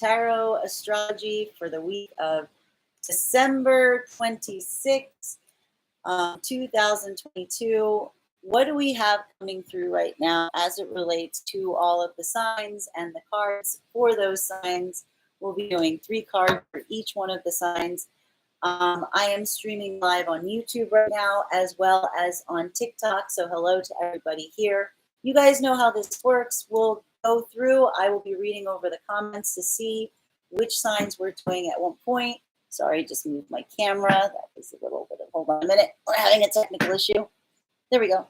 Tarot Astrology for the week of December 26th, 2022. What do we have coming through right now as it relates to all of the signs and the cards for those signs? We'll be doing 3 cards for each one of the signs. I am streaming live on YouTube right now as well as on TikTok. So hello to everybody here. You guys know how this works. We'll go through. I will be reading over the comments to see which signs we're doing at one point. Sorry, just moved my camera. That was a little bit of, hold on a minute. We're having a technical issue. There we go.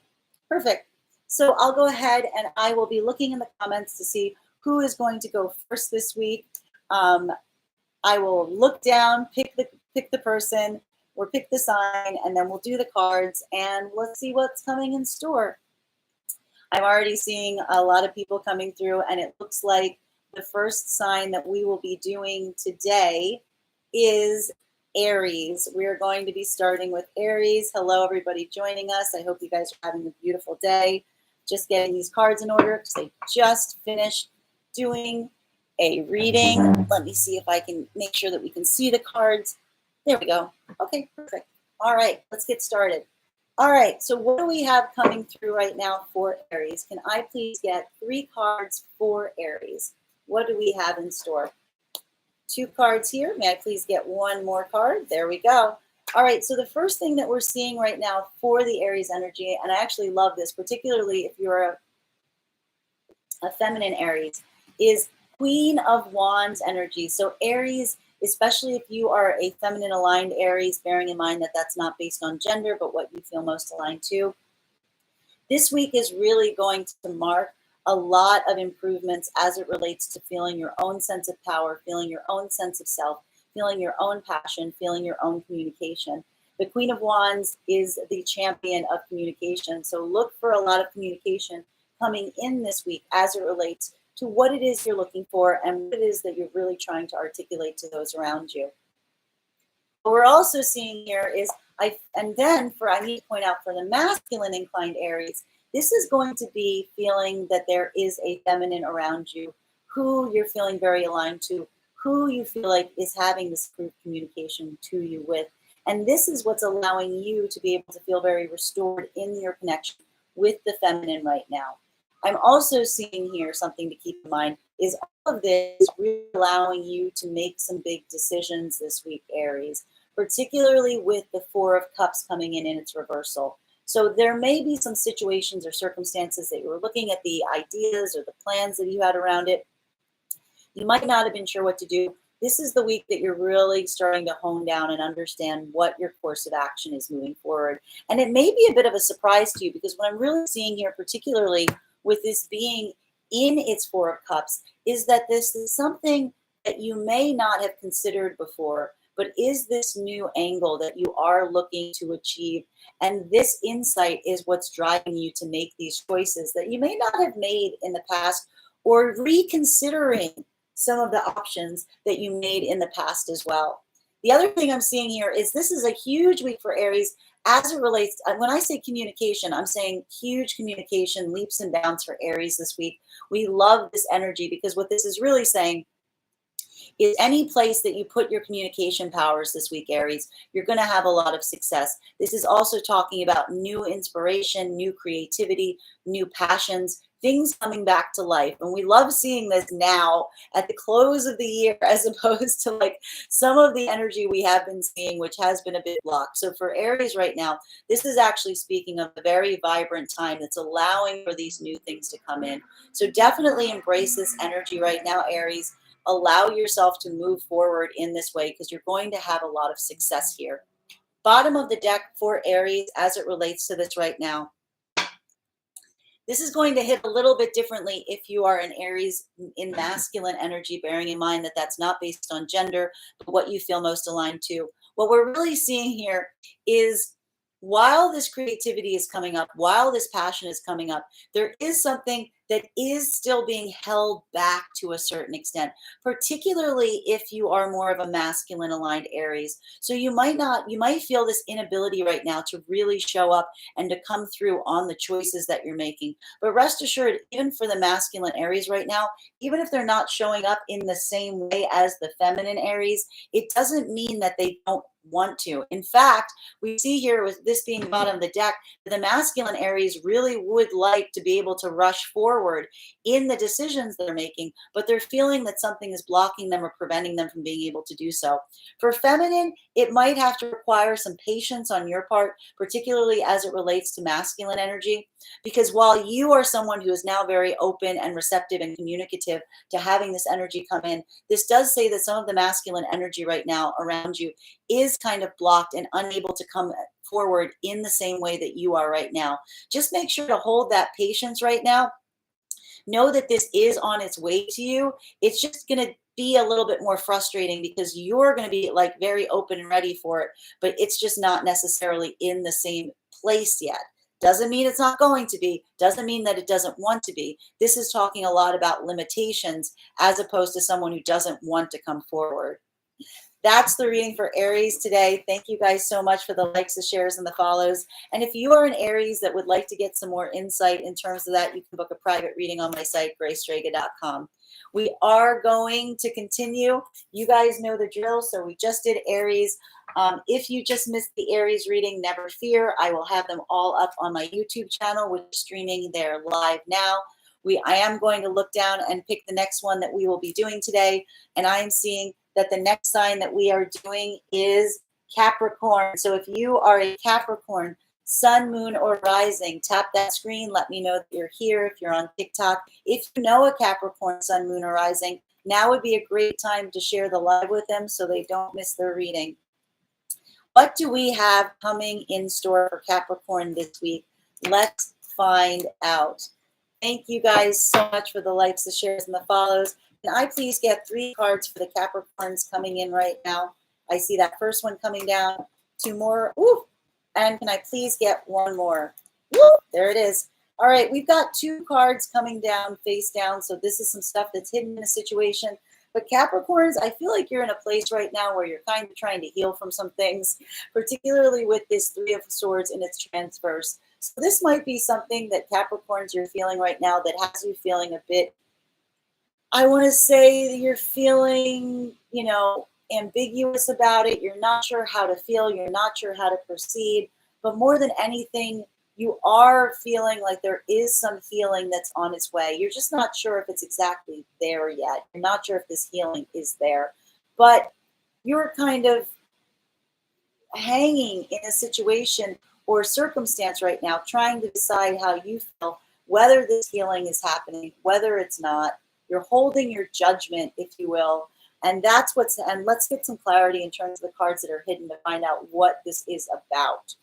Perfect. So I'll go ahead and I will be looking in the comments to see who is going to go first this week. I will look down, pick the person, or pick the sign, and then we'll do the cards, and let's see what's coming in store. I'm already seeing a lot of people coming through, and it looks like the first sign that we will be doing today is Aries. We're going to be starting with Aries. Hello, everybody joining us. I hope you guys are having a beautiful day. Just getting these cards in order because I just finished doing a reading. Let me see if I can make sure that we can see the cards. There we go. Okay, perfect. All right, let's get started. All right, so what do we have coming through right now for Aries? Can I please get 3 cards for Aries? What do we have in store? 2 cards here. May I please get 1 more card? There we go. All right, so the first thing that we're seeing right now for the Aries energy, and I actually love this, particularly if you're a feminine Aries, is Queen of Wands energy. So Aries, especially if you are a feminine aligned Aries, bearing in mind that that's not based on gender, but what you feel most aligned to, this week is really going to mark a lot of improvements as it relates to feeling your own sense of power, feeling your own sense of self, feeling your own passion, feeling your own communication. The Queen of Wands is the champion of communication. So look for a lot of communication coming in this week as it relates to what it is you're looking for and what it is that you're really trying to articulate to those around you. What we're also seeing here is, I need to point out for the masculine inclined Aries, this is going to be feeling that there is a feminine around you who you're feeling very aligned to, who you feel like is having this improved communication to you with. And this is what's allowing you to be able to feel very restored in your connection with the feminine right now. I'm also seeing here something to keep in mind is all of this really allowing you to make some big decisions this week, Aries, particularly with the 4 of Cups coming in its reversal. So there may be some situations or circumstances that you were looking at the ideas or the plans that you had around it. You might not have been sure what to do. This is the week that you're really starting to hone down and understand what your course of action is moving forward. And it may be a bit of a surprise to you because what I'm really seeing here, particularly with this being in its 4 of Cups, is that this is something that you may not have considered before, but is this new angle that you are looking to achieve. And this insight is what's driving you to make these choices that you may not have made in the past, or reconsidering some of the options that you made in the past as well. The other thing I'm seeing here is this is a huge week for Aries as it relates, when I say communication, I'm saying huge communication, leaps and bounds for Aries this week. We love this energy because what this is really saying is any place that you put your communication powers this week, Aries, you're going to have a lot of success. This is also talking about new inspiration, new creativity, new passions, things coming back to life. And we love seeing this now at the close of the year, as opposed to like some of the energy we have been seeing, which has been a bit blocked. So for Aries right now, this is actually speaking of a very vibrant time that's allowing for these new things to come in. So definitely embrace this energy right now, Aries. Allow yourself to move forward in this way because you're going to have a lot of success here. Bottom of the deck for Aries as it relates to this right now. This is going to hit a little bit differently if you are an Aries in masculine energy, bearing in mind that that's not based on gender, but what you feel most aligned to. What we're really seeing here is while this creativity is coming up, while this passion is coming up, there is something that is still being held back to a certain extent, particularly if you are more of a masculine aligned Aries. So you might feel this inability right now to really show up and to come through on the choices that you're making. But rest assured, even for the masculine Aries right now, even if they're not showing up in the same way as the feminine Aries, it doesn't mean that they don't want to. In fact, we see here with this being bottom of the deck, the masculine Aries really would like to be able to rush forward in the decisions they're making, but they're feeling that something is blocking them or preventing them from being able to do so. For feminine, it might have to require some patience on your part, particularly as it relates to masculine energy, because while you are someone who is now very open and receptive and communicative to having this energy come in, this does say that some of the masculine energy right now around you is kind of blocked and unable to come forward in the same way that you are right now. Just make sure to hold that patience right now. Know that this is on its way to you. It's just going to be a little bit more frustrating because you're going to be like very open and ready for it, but it's just not necessarily in the same place yet. Doesn't mean it's not going to be, doesn't mean that it doesn't want to be. This is talking a lot about limitations as opposed to someone who doesn't want to come forward. That's the reading for Aries today. Thank you guys so much for the likes, the shares, and the follows. And if you are an Aries that would like to get some more insight in terms of that, you can book a private reading on my site, gracestrega.com. We are going to continue. You guys know the drill. So we just did Aries. If you just missed the Aries reading, never fear. I will have them all up on my YouTube channel, which is streaming there live now. I am going to look down and pick the next one that we will be doing today. And I am seeing that the next sign that we are doing is Capricorn. So if you are a Capricorn, sun, moon, or rising, tap that screen. Let me know that you're here. If you're on TikTok, if you know a Capricorn, sun, moon, or rising, now would be a great time to share the live with them so they don't miss their reading. What do we have coming in store for Capricorn this week? Let's find out. Thank you guys so much for the likes, the shares, and the follows. Can I please get 3 cards for the Capricorns coming in right now? I see that first one coming down. 2 more. Ooh. And can I please get 1 more? Woo. There it is. All right, we've got 2 cards coming down, face down. So this is some stuff that's hidden in a situation. But Capricorns, I feel like you're in a place right now where you're kind of trying to heal from some things, particularly with this 3 of Swords in its transverse. So this might be something that Capricorns you're feeling right now that has you feeling a bit, I want to say that you're feeling, ambiguous about it. You're not sure how to feel. You're not sure how to proceed. But more than anything, you are feeling like there is some healing that's on its way. You're just not sure if it's exactly there yet. You're not sure if this healing is there. But you're kind of hanging in a situation or circumstance right now, trying to decide how you feel, whether this healing is happening, whether it's not. You're holding your judgment, if you will. And let's get some clarity in terms of the cards that are hidden to find out what this is about.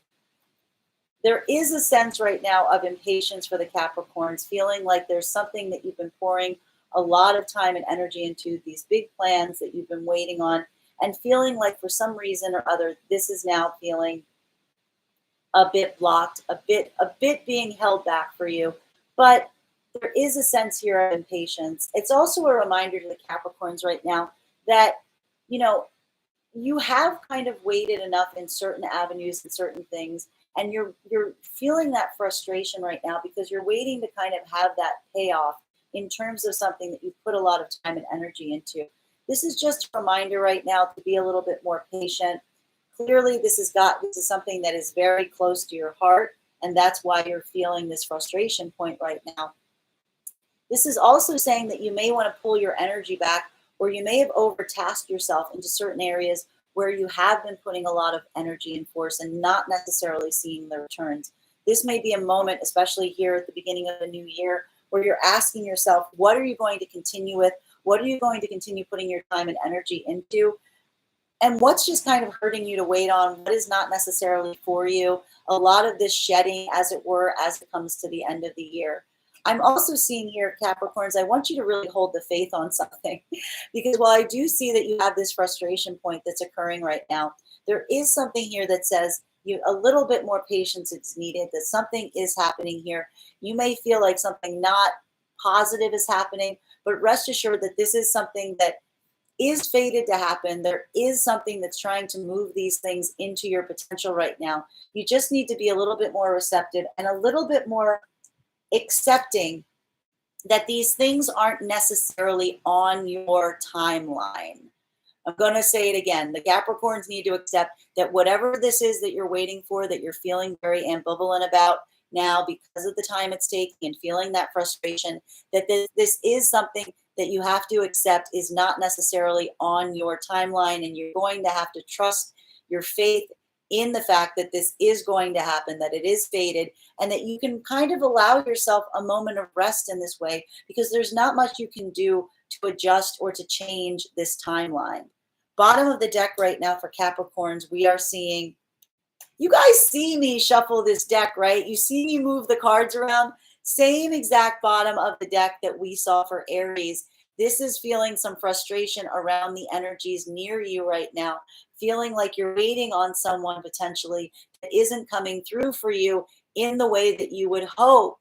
There is a sense right now of impatience for the Capricorns, feeling like there's something that you've been pouring a lot of time and energy into, these big plans that you've been waiting on, and feeling like for some reason or other, this is now feeling a bit blocked, a bit being held back for you. But there is a sense here of impatience. It's also a reminder to the Capricorns right now that, you have kind of waited enough in certain avenues and certain things, and you're feeling that frustration right now because you're waiting to kind of have that payoff in terms of something that you've put a lot of time and energy into. This is just a reminder right now to be a little bit more patient. Clearly, this is something that is very close to your heart, and that's why you're feeling this frustration point right now. This is also saying that you may want to pull your energy back, or you may have overtasked yourself into certain areas where you have been putting a lot of energy and force and not necessarily seeing the returns. This may be a moment, especially here at the beginning of the new year, where you're asking yourself, what are you going to continue with? What are you going to continue putting your time and energy into? And what's just kind of hurting you to wait on? What is not necessarily for you? A lot of this shedding, as it were, as it comes to the end of the year. I'm also seeing here, Capricorns, I want you to really hold the faith on something, because while I do see that you have this frustration point that's occurring right now, there is something here that says a little bit more patience is needed, that something is happening here. You may feel like something not positive is happening, but rest assured that this is something that is fated to happen. There is something that's trying to move these things into your potential right now. You just need to be a little bit more receptive and a little bit more accepting that these things aren't necessarily on your timeline. I'm going to say it again. The Capricorns need to accept that whatever this is that you're waiting for, that you're feeling very ambivalent about now because of the time it's taking and feeling that frustration, that this is something that you have to accept is not necessarily on your timeline, and you're going to have to trust your faith in the fact that this is going to happen, that it is fated, and that you can kind of allow yourself a moment of rest in this way, because there's not much you can do to adjust or to change this timeline. Bottom of the deck right now for Capricorns, we are seeing, you guys see me shuffle this deck, right? You see me move the cards around. Same exact bottom of the deck that we saw for Aries. This is feeling some frustration around the energies near you right now, feeling like you're waiting on someone potentially that isn't coming through for you in the way that you would hope.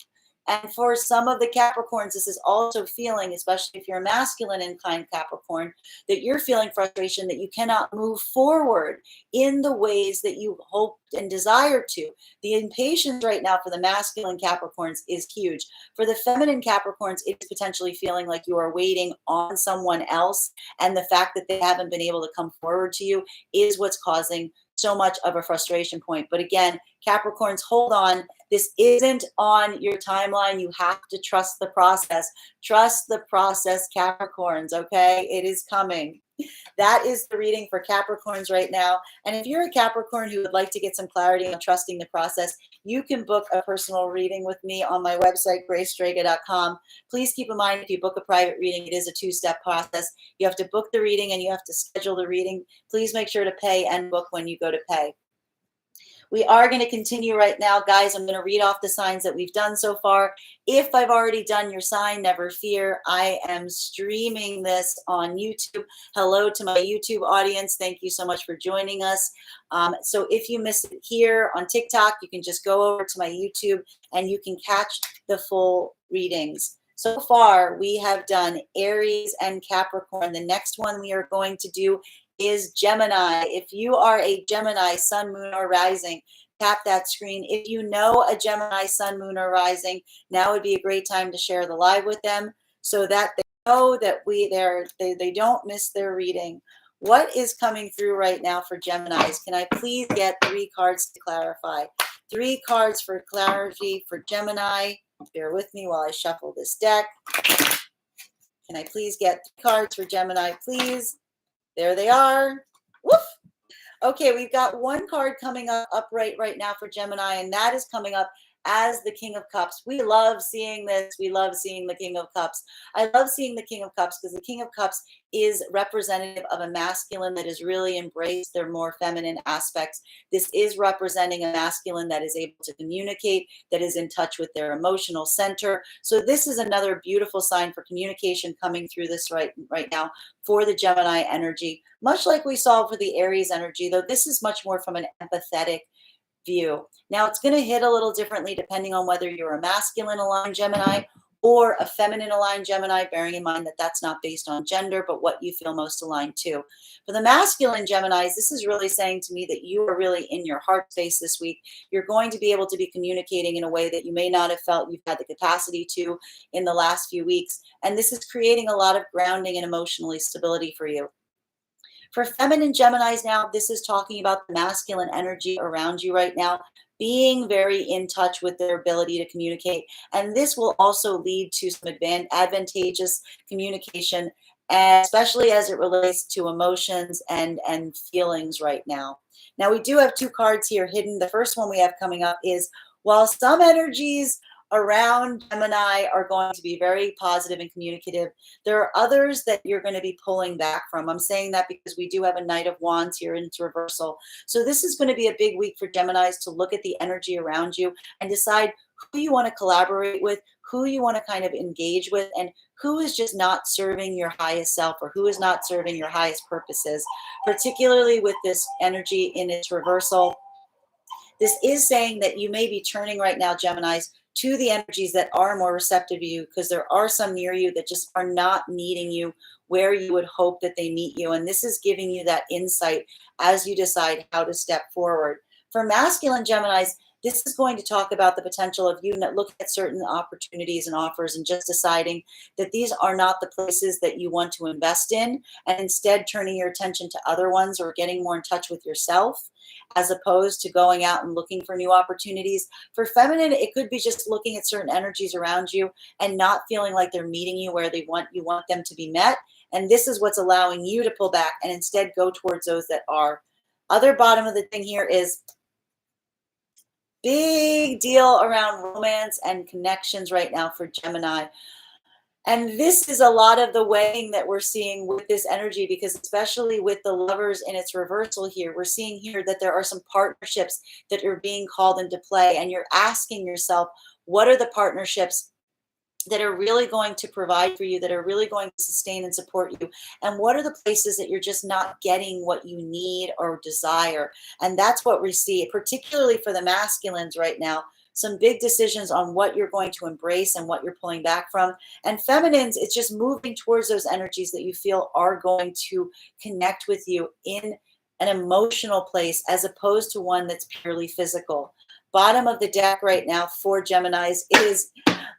And for some of the Capricorns, this is also feeling, especially if you're a masculine inclined Capricorn, that you're feeling frustration that you cannot move forward in the ways that you hoped and desired to. The impatience right now for the masculine Capricorns is huge. For the feminine Capricorns, it's potentially feeling like you are waiting on someone else, and the fact that they haven't been able to come forward to you is what's causing so much of a frustration point. But again, Capricorns, hold on. This isn't on your timeline. You have to trust the process. Trust the process, Capricorns, okay? It is coming. That is the reading for Capricorns right now. And if you're a Capricorn who would like to get some clarity on trusting the process, you can book a personal reading with me on my website, gracestrega.com. Please keep in mind, if you book a private reading, it is a two-step process. You have to book the reading and you have to schedule the reading. Please make sure to pay and book when you go to pay. We are going to continue right now, guys. I'm going to read off the signs that we've done so far. If I've already done your sign, never fear. I am streaming this on YouTube. Hello to my YouTube audience. Thank you so much for joining us. So if you missed it here on TikTok, you can just go over to my YouTube and you can catch the full readings. So far, we have done Aries and Capricorn. The next one we are going to do is Gemini. If you are a Gemini, sun, moon, or rising, tap that screen. If you know a Gemini, sun, moon, or rising, now would be a great time to share the live with them so that they know that they don't miss their reading. What is coming through right now for Geminis? Can I please get 3 cards to clarify? 3 cards for clarity for Gemini. Bear with me while I shuffle this deck. Can I please get 3 cards for Gemini, please? There they are. Woof. Okay, we've got 1 card coming up right now for Gemini, and that is coming up as the King of Cups. We love seeing this. We love seeing the King of Cups. I love seeing the King of Cups because the King of Cups is representative of a masculine that has really embraced their more feminine aspects. This is representing a masculine that is able to communicate, that is in touch with their emotional center. So this is another beautiful sign for communication coming through this right now for the Gemini energy. Much like we saw for the Aries energy, though this is much more from an empathetic view. Now it's going to hit a little differently depending on whether you're a masculine aligned Gemini or a feminine aligned Gemini, bearing in mind that that's not based on gender, but what you feel most aligned to. For the masculine Geminis, this is really saying to me that you are really in your heart space this week. You're going to be able to be communicating in a way that you may not have felt you've had the capacity to in the last few weeks. And this is creating a lot of grounding and emotional stability for you. For feminine Geminis now, this is talking about the masculine energy around you right now, being very in touch with their ability to communicate. And this will also lead to some advantageous communication, especially as it relates to emotions and feelings right now. Now, we do have 2 cards here hidden. The first one we have coming up is, while some energies around Gemini are going to be very positive and communicative, there are others that you're going to be pulling back from. I'm saying that because we do have a Knight of Wands here in its reversal. So this is going to be a big week for Geminis to look at the energy around you and decide who you want to collaborate with, who you want to kind of engage with, and who is just not serving your highest self or who is not serving your highest purposes, particularly with this energy in its reversal. This is saying that you may be turning right now, Geminis, to the energies that are more receptive to you, because there are some near you that just are not meeting you where you would hope that they meet you. And this is giving you that insight as you decide how to step forward. For masculine Geminis, this is going to talk about the potential of you looking at certain opportunities and offers and just deciding that these are not the places that you want to invest in, and instead turning your attention to other ones or getting more in touch with yourself as opposed to going out and looking for new opportunities. For feminine, it could be just looking at certain energies around you and not feeling like they're meeting you where you want them to be met. And this is what's allowing you to pull back and instead go towards those that are. Other bottom of the thing here is big deal around romance and connections right now for Gemini. And this is a lot of the weighing that we're seeing with this energy, because especially with the Lovers in its reversal here, we're seeing here that there are some partnerships that are being called into play. And you're asking yourself, what are the partnerships that are really going to provide for you, that are really going to sustain and support you? And what are the places that you're just not getting what you need or desire? And that's what we see, particularly for the masculines right now. Some big decisions on what you're going to embrace and what you're pulling back from. And feminines, it's just moving towards those energies that you feel are going to connect with you in an emotional place as opposed to one that's purely physical. Bottom of the deck right now for Geminis is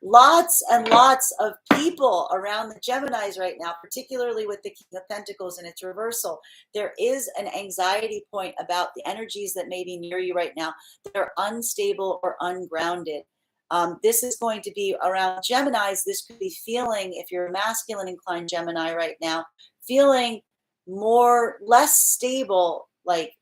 lots and lots of people around the Geminis right now, particularly with the King of Pentacles in its reversal. There is an anxiety point about the energies that may be near you right now that are unstable or ungrounded. This is going to be around Geminis. This could be feeling, if you're a masculine inclined Gemini right now, feeling less stable, like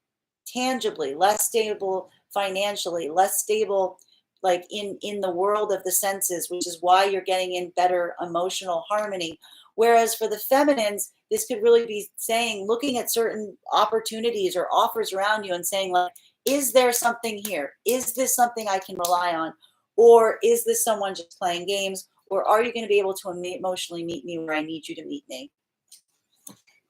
tangibly, less stable financially, less stable like in the world of the senses, which is why you're getting in better emotional harmony. Whereas for the feminines, this could really be saying, looking at certain opportunities or offers around you and saying, like, is there something here? Is this something I can rely on? Or is this someone just playing games? Or are you going to be able to emotionally meet me where I need you to meet me?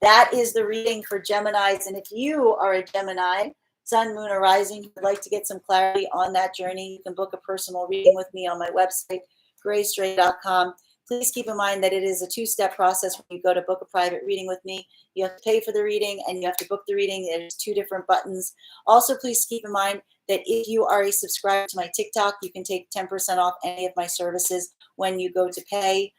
That is the reading for Geminis. And if you are a Gemini, Sun, Moon, or Rising, would like to get some clarity on that journey, you can book a personal reading with me on my website, gracestray.com. Please keep in mind that it is a two-step process when you go to book a private reading with me. You have to pay for the reading and you have to book the reading. There's 2 different buttons. Also, please keep in mind that if you are a subscriber to my TikTok, you can take 10% off any of my services when you go to pay.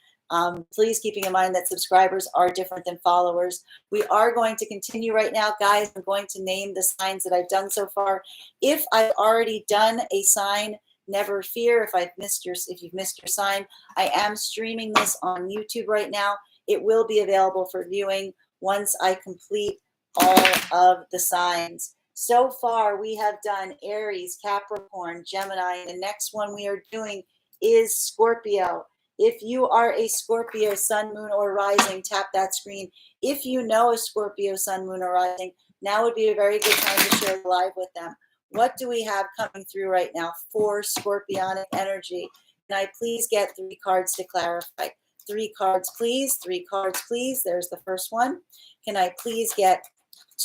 Please keeping in mind that subscribers are different than followers. We are going to continue right now, guys. I'm going to name the signs that I've done so far. If I've already done a sign, never fear. If you've missed your sign, I am streaming this on YouTube right now. It will be available for viewing once I complete all of the signs. So far, we have done Aries, Capricorn, Gemini. The next one we are doing is Scorpio. If you are a Scorpio, Sun, Moon, or Rising, tap that screen. If you know a Scorpio, Sun, Moon, or Rising, now would be a very good time to share live with them. What do we have coming through right now for Scorpionic energy? Can I please get 3 cards to clarify? 3 cards, please. 3 cards, please. There's the first one. Can I please get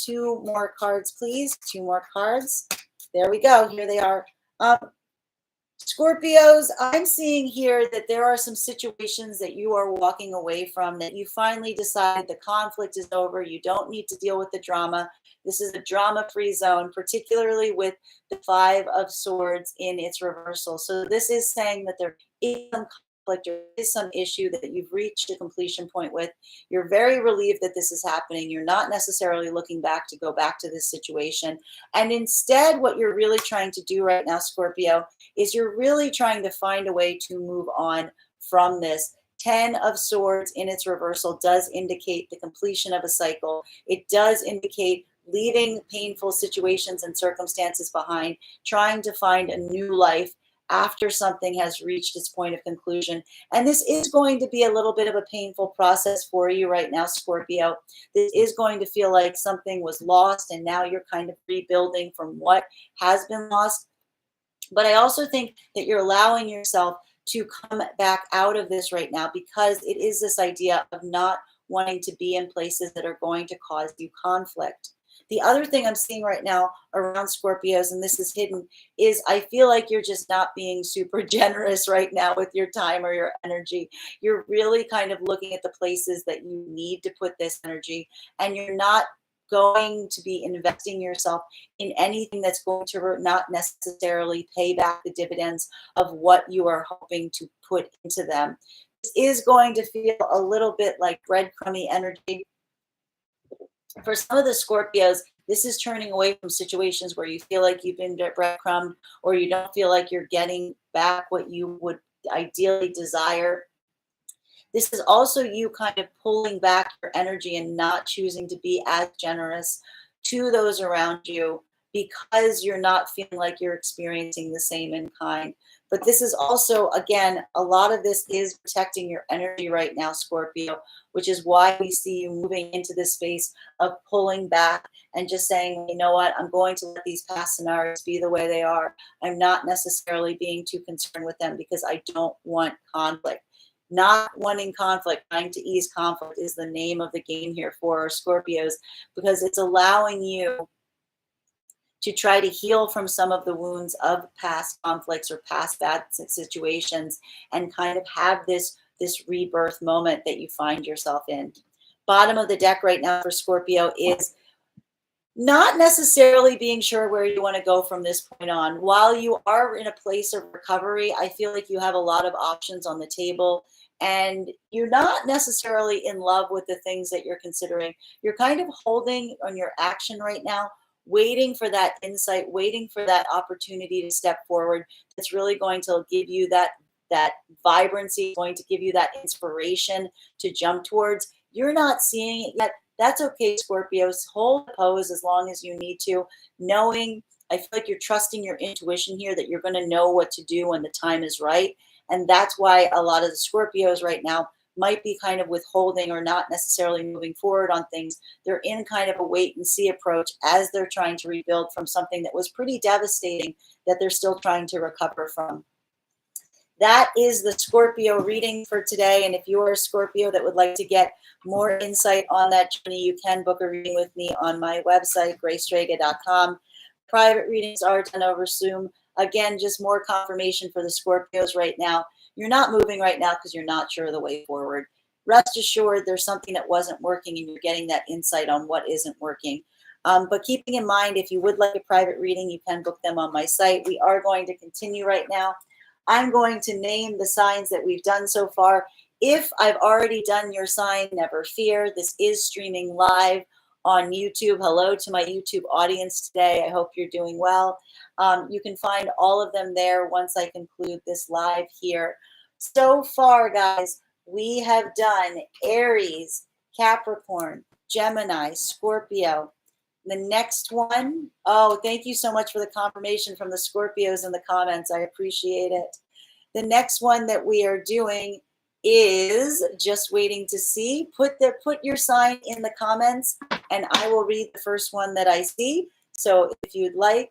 2 more cards, please? 2 more cards. There we go. Here they are. Scorpios, I'm seeing here that there are some situations that you are walking away from, that you finally decided the conflict is over. You don't need to deal with the drama. This is a drama-free zone, particularly with the 5 of Swords in its reversal. So this is saying that there is some conflict, there is some issue that you've reached a completion point with. You're very relieved that this is happening. You're not necessarily looking back to go back to this situation. And instead, what you're really trying to do right now, Scorpio, is you're really trying to find a way to move on from this. 10 of Swords in its reversal does indicate the completion of a cycle. It does indicate leaving painful situations and circumstances behind, trying to find a new life after something has reached its point of conclusion. And this is going to be a little bit of a painful process for you right now, Scorpio. This is going to feel like something was lost and now you're kind of rebuilding from what has been lost. But I also think that you're allowing yourself to come back out of this right now, because it is this idea of not wanting to be in places that are going to cause you conflict. The other thing I'm seeing right now around Scorpios, and this is hidden, is I feel like you're just not being super generous right now with your time or your energy. You're really kind of looking at the places that you need to put this energy, and you're not going to be investing yourself in anything that's going to not necessarily pay back the dividends of what you are hoping to put into them. This is going to feel a little bit like breadcrumby energy. For some of the Scorpios, this is turning away from situations where you feel like you've been breadcrumbed, or you don't feel like you're getting back what you would ideally desire. This is also you kind of pulling back your energy and not choosing to be as generous to those around you because you're not feeling like you're experiencing the same in kind. But this is also, again, a lot of this is protecting your energy right now, Scorpio, which is why we see you moving into this space of pulling back and just saying, you know what, I'm going to let these past scenarios be the way they are. I'm not necessarily being too concerned with them because I don't want conflict. Not wanting conflict, trying to ease conflict is the name of the game here for our Scorpios, because it's allowing you to try to heal from some of the wounds of past conflicts or past bad situations and kind of have this rebirth moment that you find yourself in. Bottom of the deck right now for Scorpio is not necessarily being sure where you want to go from this point on. While you are in a place of recovery, I feel like you have a lot of options on the table and you're not necessarily in love with the things that you're considering. You're kind of holding on your action right now, waiting for that insight, waiting for that opportunity to step forward. That's really going to give you that vibrancy, going to give you that inspiration to jump towards. You're not seeing it yet. That's okay, Scorpios. Hold the pose as long as you need to, knowing, I feel like you're trusting your intuition here that you're going to know what to do when the time is right. And that's why a lot of the Scorpios right now might be kind of withholding or not necessarily moving forward on things. They're in kind of a wait and see approach as they're trying to rebuild from something that was pretty devastating that they're still trying to recover from. That is the Scorpio reading for today. And if you are a Scorpio that would like to get more insight on that journey, you can book a reading with me on my website, graystrega.com. Private readings are done over Zoom. Again, just more confirmation for the Scorpios right now. You're not moving right now because you're not sure of the way forward. Rest assured there's something that wasn't working and you're getting that insight on what isn't working. But keeping in mind, if you would like a private reading, you can book them on my site. We are going to continue right now. I'm going to name the signs that we've done so far. If I've already done your sign, never fear. This is streaming live on YouTube. Hello to my YouTube audience today. I hope you're doing well. You can find all of them there once I conclude this live here. So far, guys, we have done Aries, Capricorn, Gemini, Scorpio. The next one, oh, thank you so much for the confirmation from the Scorpios in the comments. I appreciate it. The next one that we are doing is just waiting to see. Put your sign in the comments and I will read the first one that I see. So if you'd like,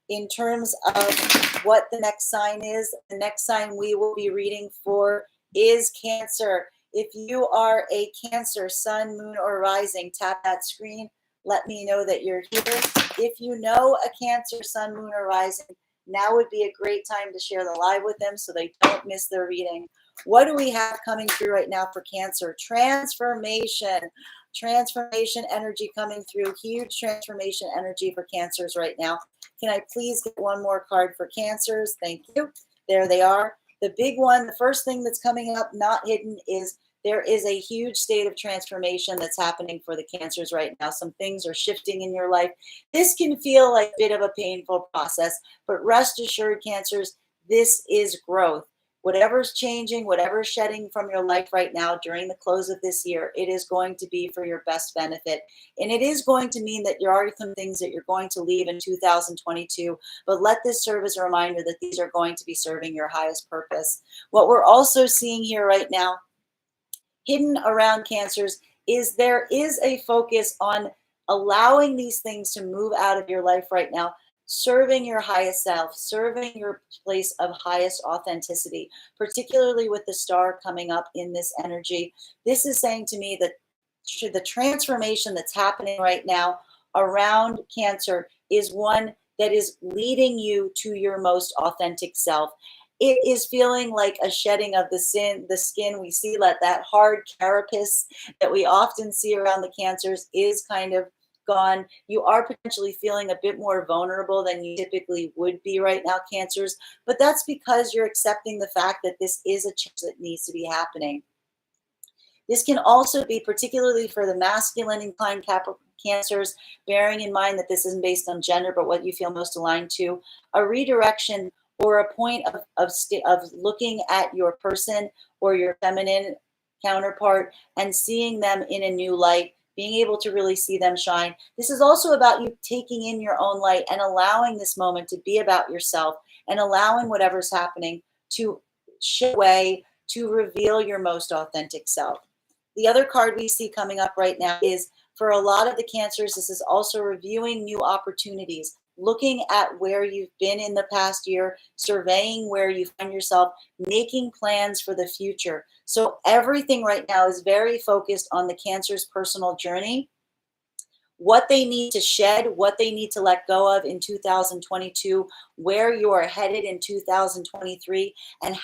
in terms of what the next sign is, the next sign we will be reading for is Cancer. If you are a Cancer, sun, moon, or rising, tap that screen. Let me know that you're here. If you know a Cancer, sun, moon, or rising, now would be a great time to share the live with them so they don't miss their reading. What do we have coming through right now for Cancer? Transformation. Transformation energy coming through. Huge transformation energy for Cancers right now. Can I please get one more card for Cancers? Thank you. There they are. The big one, the first thing that's coming up, not hidden, is there is a huge state of transformation that's happening for the Cancers right now. Some things are shifting in your life. This can feel like a bit of a painful process, but rest assured, Cancers, this is growth. Whatever's changing, whatever's shedding from your life right now during the close of this year, it is going to be for your best benefit. And it is going to mean that there are some things that you're going to leave in 2022, but let this serve as a reminder that these are going to be serving your highest purpose. What we're also seeing here right now, hidden around Cancers, is there is a focus on allowing these things to move out of your life right now, serving your highest self, serving your place of highest authenticity, particularly with the star coming up in this energy. This is saying to me that the transformation that's happening right now around Cancer is one that is leading you to your most authentic self. It is feeling like a shedding of the skin. We see that hard carapace that we often see around the Cancers is kind of gone. You are potentially feeling a bit more vulnerable than you typically would be right now, Cancers, but that's because you're accepting the fact that this is a change that needs to be happening. This can also be, particularly for the masculine inclined Cancers, bearing in mind that this isn't based on gender, but what you feel most aligned to, a redirection or a point of looking at your person or your feminine counterpart and seeing them in a new light, being able to really see them shine. This is also about you taking in your own light and allowing this moment to be about yourself and allowing whatever's happening to show way, to reveal your most authentic self. The other card we see coming up right now is, for a lot of the Cancers, this is also reviewing new opportunities, looking at where you've been in the past year, surveying where you find yourself, making plans for the future. So everything right now is very focused on the Cancer's personal journey, what they need to shed, what they need to let go of in 2022, where you are headed in 2023, and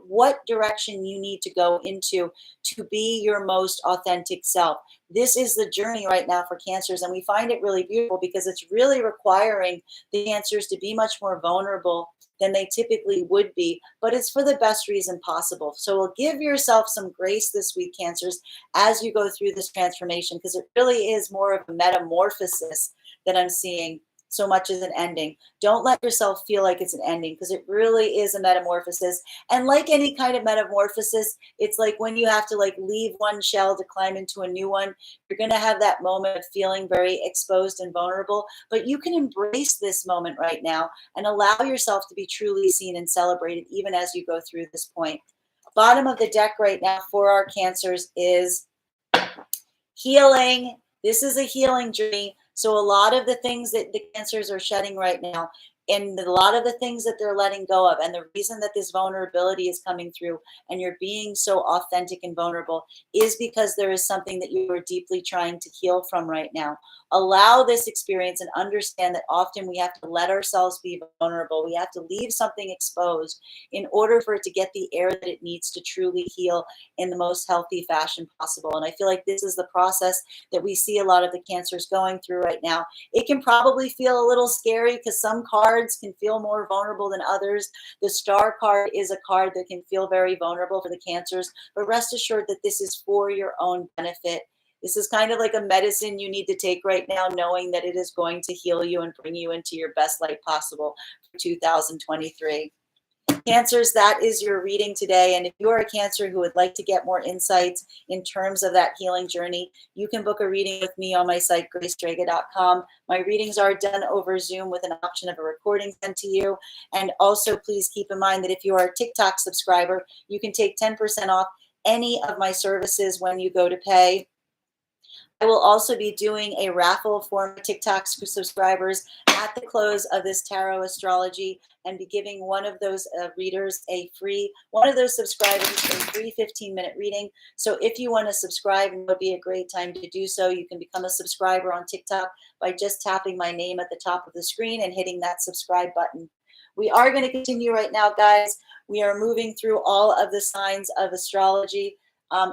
what direction you need to go into to be your most authentic self. This is the journey right now for Cancers, and we find it really beautiful because it's really requiring the Cancers to be much more vulnerable than they typically would be, but it's for the best reason possible. So we'll give yourself some grace this week, Cancers, as you go through this transformation, because it really is more of a metamorphosis that I'm seeing so much as an ending. Don't let yourself feel like it's an ending, because it really is a metamorphosis. And like any kind of metamorphosis, it's like when you have to leave one shell to climb into a new one, you're going to have that moment of feeling very exposed and vulnerable, but you can embrace this moment right now and allow yourself to be truly seen and celebrated even as you go through this point. Bottom of the deck right now for our Cancers is healing. This is a healing journey. So a lot of the things that the Cancers are shedding right now, and a lot of the things that they're letting go of, and the reason that this vulnerability is coming through and you're being so authentic and vulnerable, is because there is something that you are deeply trying to heal from right now. Allow this experience and understand that often we have to let ourselves be vulnerable. We have to leave something exposed in order for it to get the air that it needs to truly heal in the most healthy fashion possible. And I feel like this is the process that we see a lot of the Cancers going through right now. It can probably feel a little scary because some cards can feel more vulnerable than others. The Star card is a card that can feel very vulnerable for the Cancers, but rest assured that this is for your own benefit. This is kind of like a medicine you need to take right now, knowing that it is going to heal you and bring you into your best light possible for 2023. Cancers, that is your reading today. And if you are a Cancer who would like to get more insights in terms of that healing journey, you can book a reading with me on my site, gracestrega.com. My readings are done over Zoom with an option of a recording sent to you. And also, please keep in mind that if you are a TikTok subscriber, you can take 10% off any of my services when you go to pay. I will also be doing a raffle for my TikTok subscribers at the close of this tarot astrology, and be giving one of those readers one of those subscribers a free 15-minute reading. So if you want to subscribe, and it would be a great time to do so, you can become a subscriber on TikTok by just tapping my name at the top of the screen and hitting that subscribe button. We are going to continue right now, guys. We are moving through all of the signs of astrology.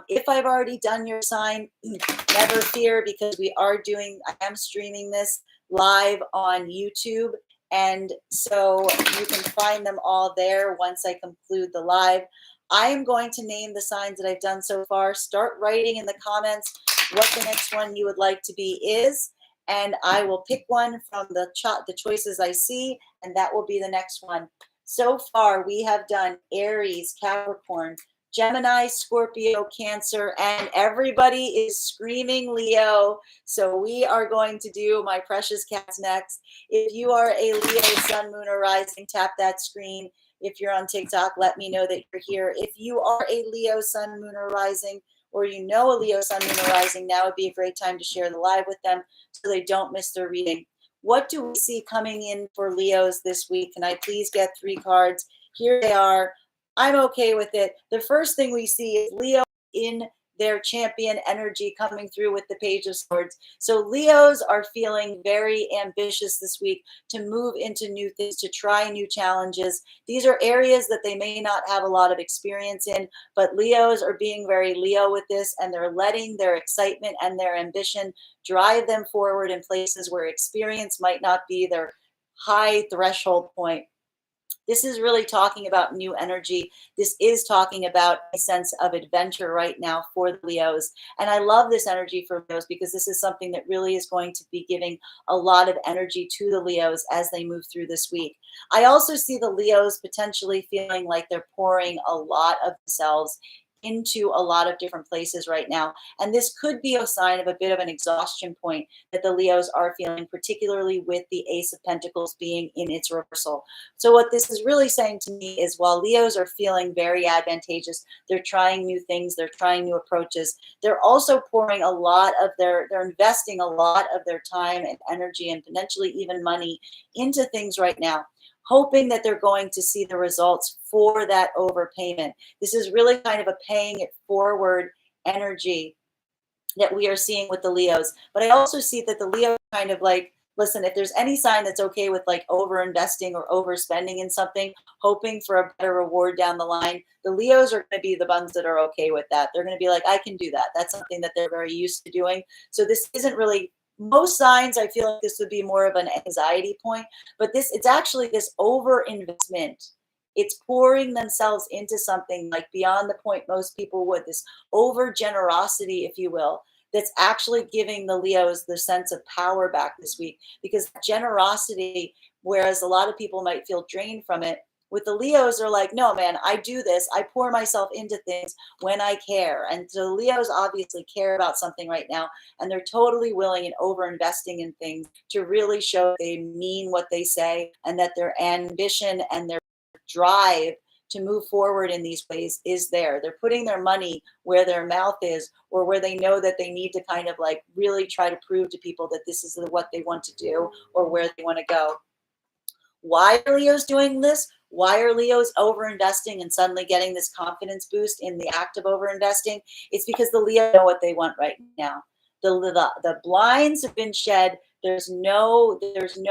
If I've already done your sign, never fear, because I am streaming this live on YouTube. And so you can find them all there once I conclude the live. I am going to name the signs that I've done so far. Start writing in the comments what the next one you would like to be is. And I will pick one from the choices I see, and that will be the next one. So far, we have done Aries, Capricorn, Gemini, Scorpio, Cancer, and everybody is screaming Leo. So we are going to do my precious cats next. If you are a Leo, Sun, Moon, or Rising, tap that screen. If you're on TikTok, let me know that you're here. If you are a Leo, Sun, Moon, or Rising, or you know a Leo, Sun, Moon, or Rising, now would be a great time to share the live with them so they don't miss their reading. What do we see coming in for Leos this week? Can I please get 3 cards? Here they are. I'm okay with it. The first thing we see is Leo in their champion energy coming through with the Page of Swords. So Leos are feeling very ambitious this week to move into new things, to try new challenges. These are areas that they may not have a lot of experience in, but Leos are being very Leo with this, and they're letting their excitement and their ambition drive them forward in places where experience might not be their high threshold point. This is really talking about new energy. This is talking about a sense of adventure right now for the Leos. And I love this energy for Leos because this is something that really is going to be giving a lot of energy to the Leos as they move through this week. I also see the Leos potentially feeling like they're pouring a lot of themselves into a lot of different places right now. And this could be a sign of a bit of an exhaustion point that the Leos are feeling, particularly with the Ace of Pentacles being in its reversal. So what this is really saying to me is while Leos are feeling very advantageous, they're trying new things, they're trying new approaches, they're also pouring a lot of they're investing a lot of their time and energy and potentially even money into things right now, hoping that they're going to see the results for that overpayment. This is really kind of a paying it forward energy that we are seeing with the Leos. But I also see that the Leo kind of like, listen, if there's any sign that's okay with like over investing or overspending in something, hoping for a better reward down the line, the Leos are going to be the ones that are okay with that. They're going to be like, I can do that. That's something that they're very used to doing. So this isn't really, most signs, I feel like this would be more of an anxiety point, but it's actually this over investment. It's pouring themselves into something like beyond the point most people would, this over generosity, if you will, that's actually giving the Leos the sense of power back this week, because generosity, whereas a lot of people might feel drained from it, with the Leos are like, no, man, I do this. I pour myself into things when I care. And so the Leos obviously care about something right now, and they're totally willing and over investing in things to really show they mean what they say, and that their ambition and their drive to move forward in these ways is there. They're putting their money where their mouth is, or where they know that they need to kind of like really try to prove to people that this is what they want to do or where they want to go. Why are Leos doing this? Why are Leos over-investing and suddenly getting this confidence boost in the act of over-investing? It's because the Leos know what they want right now. The blinds have been shed. There's no illusion.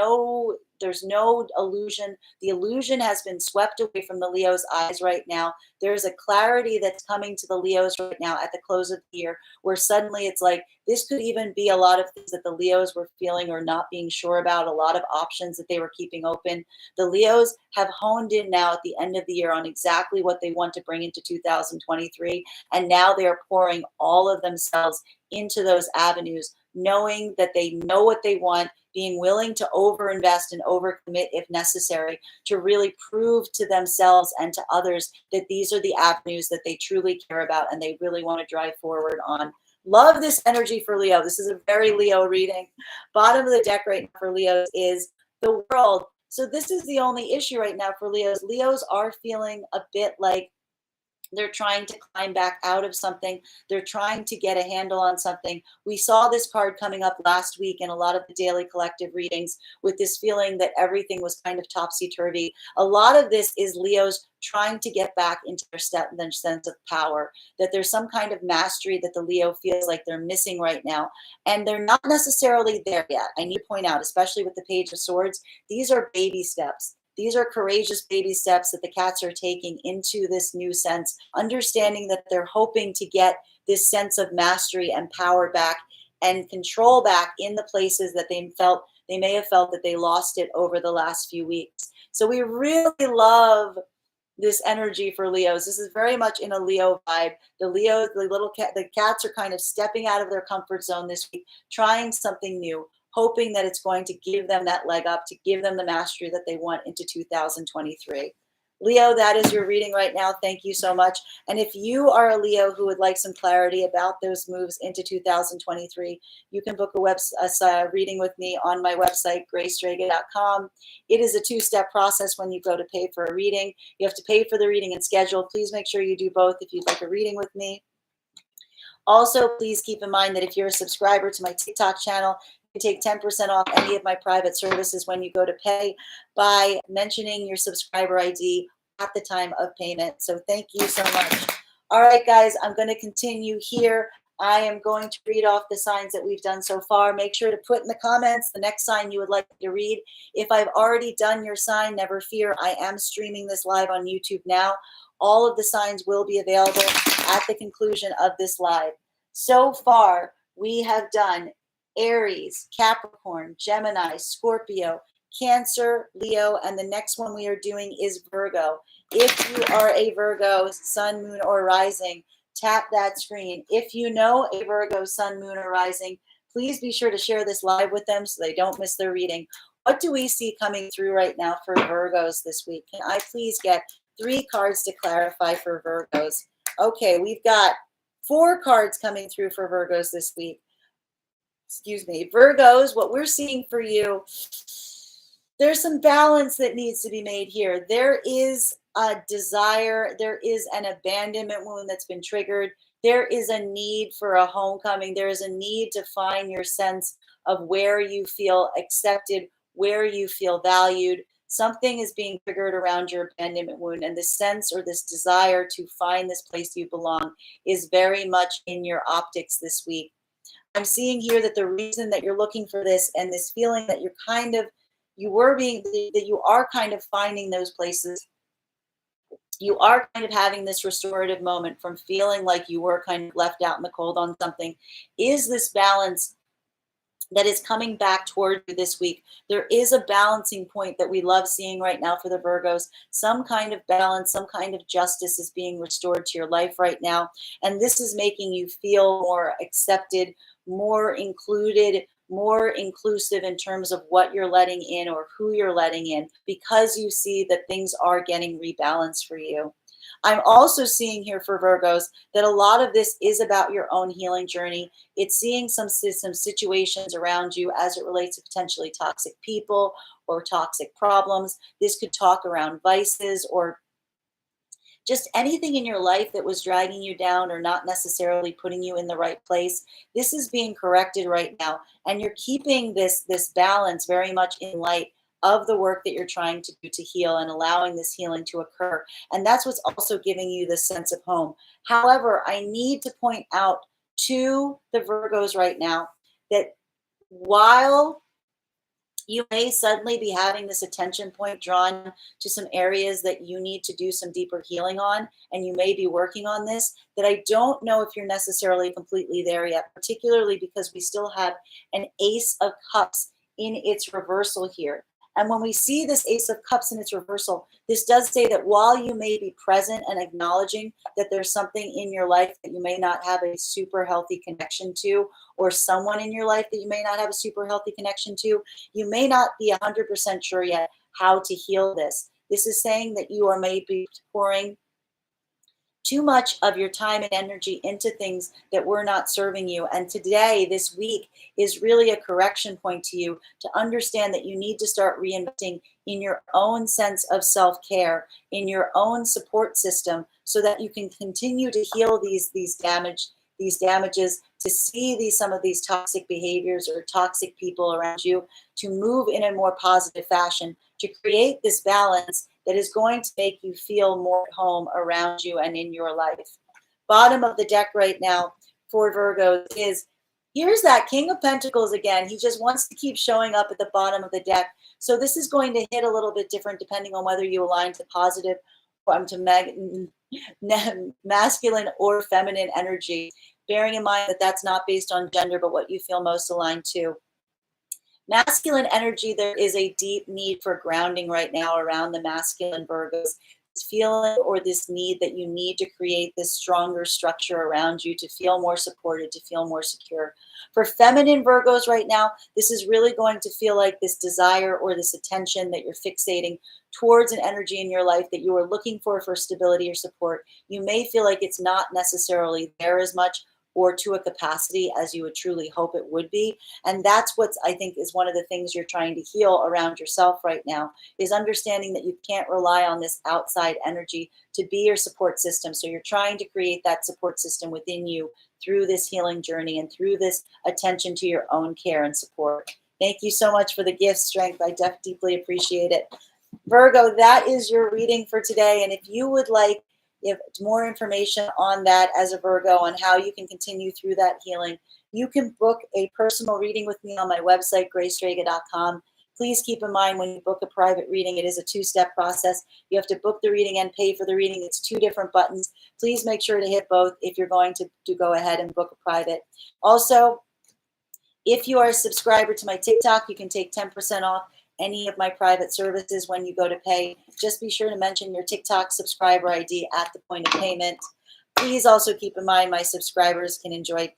The illusion has been swept away from the Leo's eyes right now. There's a clarity that's coming to the Leos right now at the close of the year, where suddenly it's like, this could even be a lot of things that the Leos were feeling or not being sure about, a lot of options that they were keeping open. The Leos have honed in now at the end of the year on exactly what they want to bring into 2023. And now they are pouring all of themselves into those avenues, knowing that they know what they want, being willing to overinvest and overcommit if necessary, to really prove to themselves and to others that these are the avenues that they truly care about and they really want to drive forward on. Love this energy for Leo. This is a very Leo reading. Bottom of the deck right now for Leos is the World. So this is the only issue right now for Leos. Leos are feeling a bit like they're trying to climb back out of something. They're trying to get a handle on something. We saw this card coming up last week in a lot of the daily collective readings, with this feeling that everything was kind of topsy-turvy. A lot of this is Leos trying to get back into their sense of power, that there's some kind of mastery that the Leo feels like they're missing right now. And they're not necessarily there yet. I need to point out, especially with the Page of Swords, these are baby steps. These are courageous baby steps that the cats are taking into this new sense, understanding that they're hoping to get this sense of mastery and power back and control back in the places that they may have felt that they lost it over the last few weeks. So we really love this energy for Leos. This is very much in a Leo vibe. The cats are kind of stepping out of their comfort zone this week, trying something new, hoping that it's going to give them that leg up, to give them the mastery that they want into 2023. Leo, that is your reading right now. Thank you so much. And if you are a Leo who would like some clarity about those moves into 2023, you can book a reading with me on my website, graystrega.com. It is a two-step process when you go to pay for a reading. You have to pay for the reading and schedule. Please make sure you do both if you'd like a reading with me. Also, please keep in mind that if you're a subscriber to my TikTok channel, you can take 10% off any of my private services when you go to pay by mentioning your subscriber ID at the time of payment. So thank you so much. All right, guys, I'm going to continue here. I am going to read off the signs that we've done so far. Make sure to put in the comments the next sign you would like me to read. If I've already done your sign, never fear. I am streaming this live on YouTube now. All of the signs will be available at the conclusion of this live. So far, we have done Aries, Capricorn, Gemini, Scorpio, Cancer, Leo, and the next one we are doing is Virgo. If you are a Virgo, sun, moon, or rising, tap that screen. If you know a Virgo, sun, moon, or rising, please be sure to share this live with them so they don't miss their reading. What do we see coming through right now for Virgos this week? Can I please get 3 cards to clarify for Virgos? Okay, we've got 4 cards coming through for Virgos this week. Excuse me. Virgos, what we're seeing for you, there's some balance that needs to be made here. There is a desire, there is an abandonment wound that's been triggered. There is a need for a homecoming. There is a need to find your sense of where you feel accepted, where you feel valued. Something is being triggered around your abandonment wound, and the sense or this desire to find this place you belong is very much in your optics this week. I'm seeing here that the reason that you're looking for this and this feeling that you're kind of, that you are kind of finding those places, you are kind of having this restorative moment from feeling like you were kind of left out in the cold on something, is this balance that is coming back toward you this week. There is a balancing point that we love seeing right now for the Virgos. Some kind of balance, some kind of justice is being restored to your life right now. And this is making you feel more accepted, more included, more inclusive in terms of what you're letting in or who you're letting in, because you see that things are getting rebalanced for you. I'm also seeing here for Virgos that a lot of this is about your own healing journey. It's seeing some situations around you as it relates to potentially toxic people or toxic problems. This could talk around vices or just anything in your life that was dragging you down or not necessarily putting you in the right place. This is being corrected right now, and you're keeping this balance very much in light of the work that you're trying to do to heal and allowing this healing to occur. And that's what's also giving you this sense of home. However, I need to point out to the Virgos right now that while you may suddenly be having this attention point drawn to some areas that you need to do some deeper healing on, and you may be working on this, that I don't know if you're necessarily completely there yet, particularly because we still have an Ace of Cups in its reversal here. And when we see this Ace of Cups in its reversal, this does say that while you may be present and acknowledging that there's something in your life that you may not have a super healthy connection to, or someone in your life that you may not have a super healthy connection to, you may not be 100% sure yet how to heal this. This is saying that you are maybe pouring too much of your time and energy into things that were not serving you. And today, this week, is really a correction point to you to understand that you need to start reinvesting in your own sense of self-care, in your own support system, so that you can continue to heal these damages, to see some of these toxic behaviors or toxic people around you, to move in a more positive fashion, to create this balance that is going to make you feel more at home around you and in your life. Bottom of the deck right now for Virgo is, here's that King of Pentacles again. He just wants to keep showing up at the bottom of the deck. So this is going to hit a little bit different depending on whether you align to positive or to masculine or feminine energy, bearing in mind that that's not based on gender, but what you feel most aligned to. Masculine energy, there is a deep need for grounding right now around the masculine Virgos. This feeling or this need that you need to create this stronger structure around you to feel more supported, to feel more secure. For feminine Virgos right now, this is really going to feel like this desire or this attention that you're fixating towards an energy in your life that you are looking for stability or support. You may feel like it's not necessarily there as much or to a capacity as you would truly hope it would be. And that's what I think is one of the things you're trying to heal around yourself right now, is understanding that you can't rely on this outside energy to be your support system. So you're trying to create that support system within you through this healing journey and through this attention to your own care and support. Thank you so much for the gift, Strength. I deeply appreciate it. Virgo, that is your reading for today. And if you would like if more information on that as a Virgo, on how you can continue through that healing, you can book a personal reading with me on my website, gracestrega.com. Please keep in mind when you book a private reading, it is a two-step process. You have to book the reading and pay for the reading. It's two different buttons. Please make sure to hit both if you're going to go ahead and book a private. Also, if you are a subscriber to my TikTok, you can take 10% off any of my private services when you go to pay. Just be sure to mention your TikTok subscriber ID at the point of payment. Please also keep in mind my subscribers can enjoy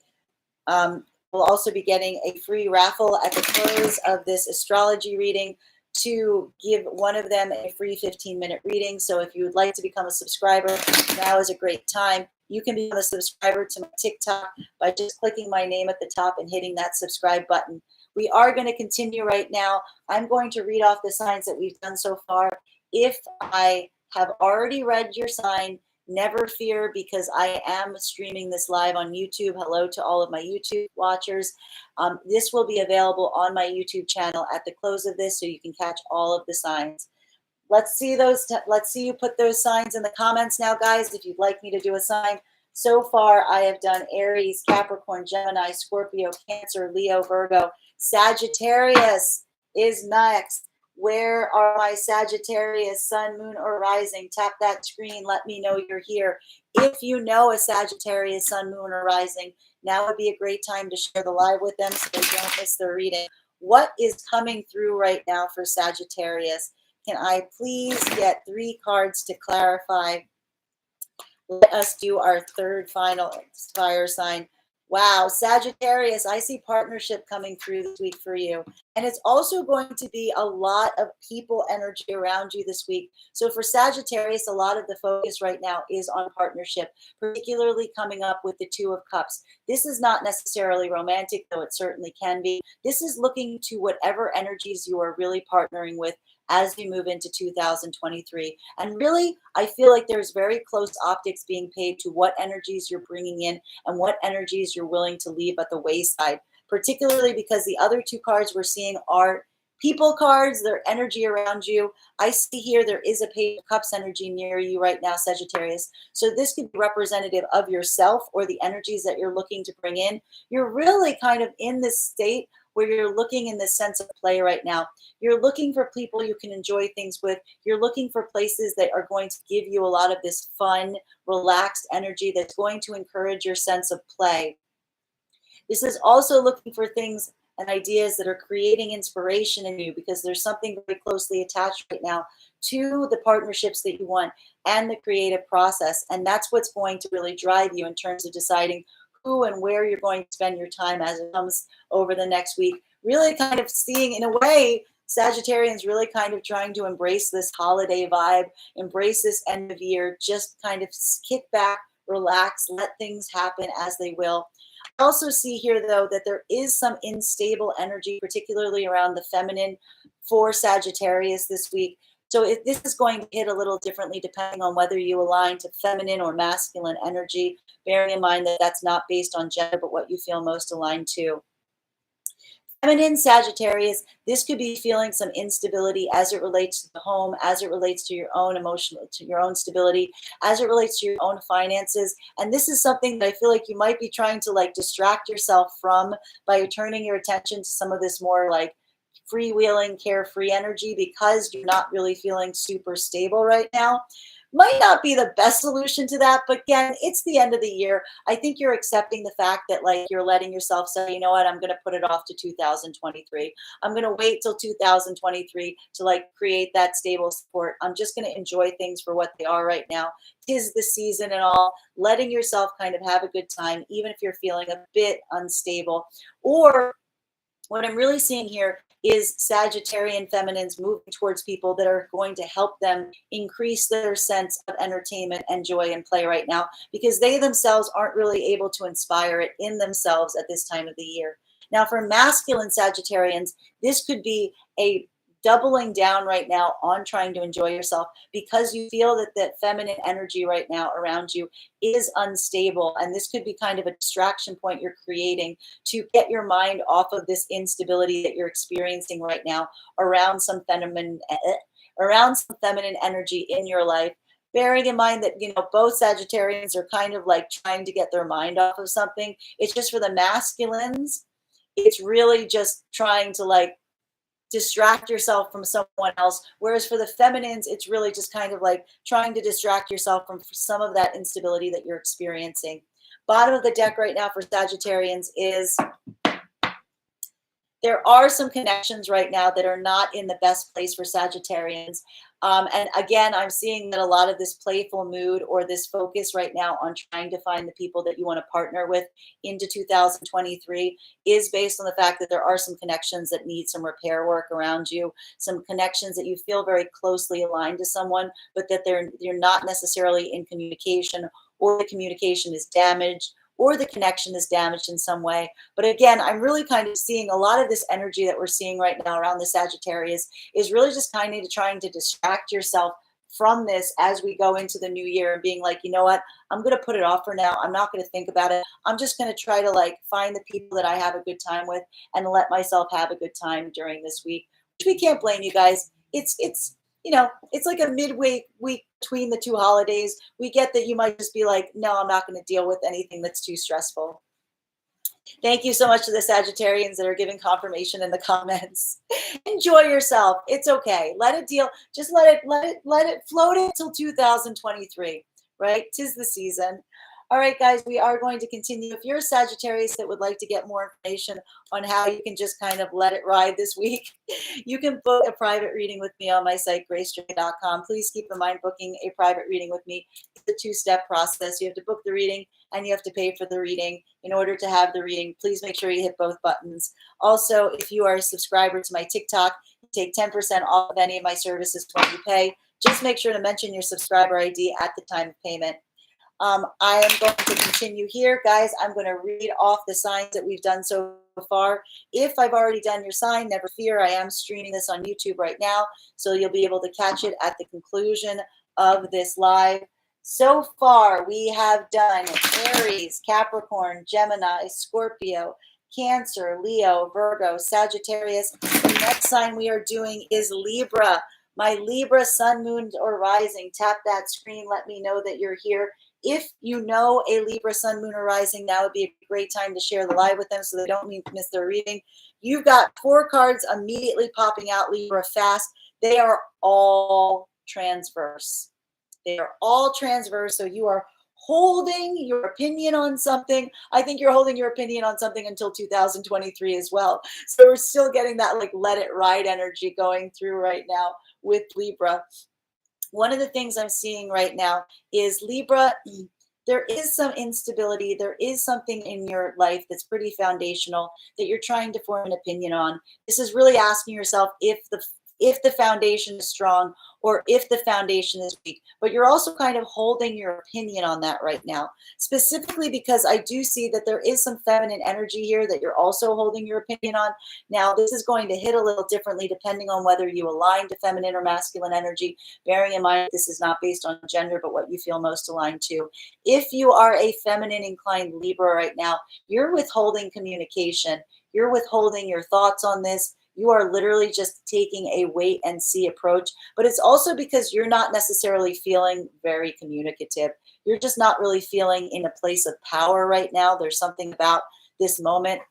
we'll also be getting a free raffle at the close of this astrology reading to give one of them a free 15-minute reading. So if you would like to become a subscriber, now is a great time. You can become a subscriber to my TikTok by just clicking my name at the top and hitting that subscribe button. We are going to continue right now. I'm going to read off the signs that we've done so far. If I have already read your sign, never fear, because I am streaming this live on YouTube. Hello to all of my YouTube watchers. This will be available on my YouTube channel at the close of this, so you can catch all of the signs. Let's see you put those signs in the comments now, guys, if you'd like me to do a sign. So far, I have done Aries, Capricorn, Gemini, Scorpio, Cancer, Leo, Virgo. Sagittarius is next. Where are my Sagittarius, sun, moon, or rising? Tap that screen. Let me know you're here. If you know a Sagittarius, sun, moon, or rising, now would be a great time to share the live with them so they don't miss their reading. What is coming through right now for Sagittarius? Can I please get 3 cards to clarify? Let us do our third final fire sign. Wow, Sagittarius, I see partnership coming through this week for you. And it's also going to be a lot of people energy around you this week. So for Sagittarius, a lot of the focus right now is on partnership, particularly coming up with the Two of Cups. This is not necessarily romantic, though it certainly can be. This is looking to whatever energies you are really partnering with as we move into 2023. And really, I feel like there's very close optics being paid to what energies you're bringing in and what energies you're willing to leave at the wayside, particularly because the other 2 cards we're seeing are people cards, their energy around you. I see here there is a Page of Cups energy near you right now, Sagittarius. So this could be representative of yourself or the energies that you're looking to bring in. You're really kind of in this state where you're looking in this sense of play right now. You're looking for people you can enjoy things with. You're looking for places that are going to give you a lot of this fun, relaxed energy that's going to encourage your sense of play. This is also looking for things and ideas that are creating inspiration in you, because there's something very closely attached right now to the partnerships that you want and the creative process. And that's what's going to really drive you in terms of deciding who and where you're going to spend your time as it comes over the next week. Really kind of seeing, in a way, Sagittarians really kind of trying to embrace this holiday vibe, embrace this end of year, just kind of kick back, relax, let things happen as they will. I also see here, though, that there is some unstable energy, particularly around the feminine for Sagittarius this week. So this is going to hit a little differently depending on whether you align to feminine or masculine energy, bearing in mind that that's not based on gender, but what you feel most aligned to. Feminine Sagittarius, this could be feeling some instability as it relates to the home, as it relates to your own emotional, to your own stability, as it relates to your own finances. And this is something that I feel like you might be trying to like distract yourself from by turning your attention to some of this more like freewheeling, carefree energy, because you're not really feeling super stable right now. Might not be the best solution to that, but again, it's the end of the year. I think you're accepting the fact that like you're letting yourself say, you know what, I'm going to put it off to 2023. I'm going to wait till 2023 to like create that stable support. I'm just going to enjoy things for what they are right now. 'Tis the season and all, letting yourself kind of have a good time, even if you're feeling a bit unstable. Or what I'm really seeing here is Sagittarian feminines moving towards people that are going to help them increase their sense of entertainment and joy and play right now, because they themselves aren't really able to inspire it in themselves at this time of the year. Now, for masculine Sagittarians, this could be a doubling down right now on trying to enjoy yourself, because you feel that that feminine energy right now around you is unstable. And this could be kind of a distraction point you're creating to get your mind off of this instability that you're experiencing right now around some feminine energy in your life, bearing in mind that, both Sagittarians are kind of like trying to get their mind off of something. It's just for the masculines, it's really just trying to like distract yourself from someone else. Whereas for the feminines, it's really just kind of like trying to distract yourself from some of that instability that you're experiencing. Bottom of the deck right now for Sagittarians is there are some connections right now that are not in the best place for Sagittarians. And again, I'm seeing that a lot of this playful mood or this focus right now on trying to find the people that you want to partner with into 2023 is based on the fact that there are some connections that need some repair work around you, some connections that you feel very closely aligned to someone, but that you're not necessarily in communication, or the communication is damaged, or the connection is damaged in some way. But again, I'm really kind of seeing a lot of this energy that we're seeing right now around the Sagittarius is really just kind of trying to distract yourself from this as we go into the new year, and being like, you know what, I'm going to put it off for now. I'm not going to think about it. I'm just going to try to like find the people that I have a good time with and let myself have a good time during this week, which we can't blame you guys. It's like a midweek week between the two holidays. We get that you might just be like, no, I'm not going to deal with anything that's too stressful. Thank you so much to the Sagittarians that are giving confirmation in the comments. Enjoy yourself. It's okay. Let it deal. Just let it float until 2023, right? 'Tis the season. All right, guys, we are going to continue. If you're a Sagittarius that would like to get more information on how you can just kind of let it ride this week, you can book a private reading with me on my site, gracestrega.com. Please keep in mind, booking a private reading with me is a two-step process. You have to book the reading and you have to pay for the reading. In order to have the reading, please make sure you hit both buttons. Also, if you are a subscriber to my TikTok, you take 10% off of any of my services when you pay. Just make sure to mention your subscriber ID at the time of payment. I am going to continue here, guys. I'm going to read off the signs that we've done so far. If I've already done your sign, never fear. I am streaming this on YouTube right now, so you'll be able to catch it at the conclusion of this live. So far, we have done Aries, Capricorn, Gemini, Scorpio, Cancer, Leo, Virgo, Sagittarius. The next sign we are doing is Libra. My Libra sun, moon, or rising. Tap that screen. Let me know that you're here. If you know a Libra sun, moon, or rising, now would be a great time to share the live with them so they don't miss their reading. You've got 4 cards immediately popping out, Libra, fast. They are all transverse. They are all transverse, so you are holding your opinion on something. I think you're holding your opinion on something until 2023 as well. So we're still getting that like let it ride energy going through right now with Libra. One of the things I'm seeing right now is Libra, there is some instability. There is something in your life that's pretty foundational that you're trying to form an opinion on. This is really asking yourself if the foundation is strong or if the foundation is weak, but you're also kind of holding your opinion on that right now, specifically because I do see that there is some feminine energy here that you're also holding your opinion on. Now, this is going to hit a little differently depending on whether you align to feminine or masculine energy, bearing in mind this is not based on gender, but what you feel most aligned to. If you are a feminine inclined Libra right now, you're withholding communication. You're withholding your thoughts on this. You are literally just taking a wait and see approach, but it's also because you're not necessarily feeling very communicative. You're just not really feeling in a place of power right now. There's something about this moment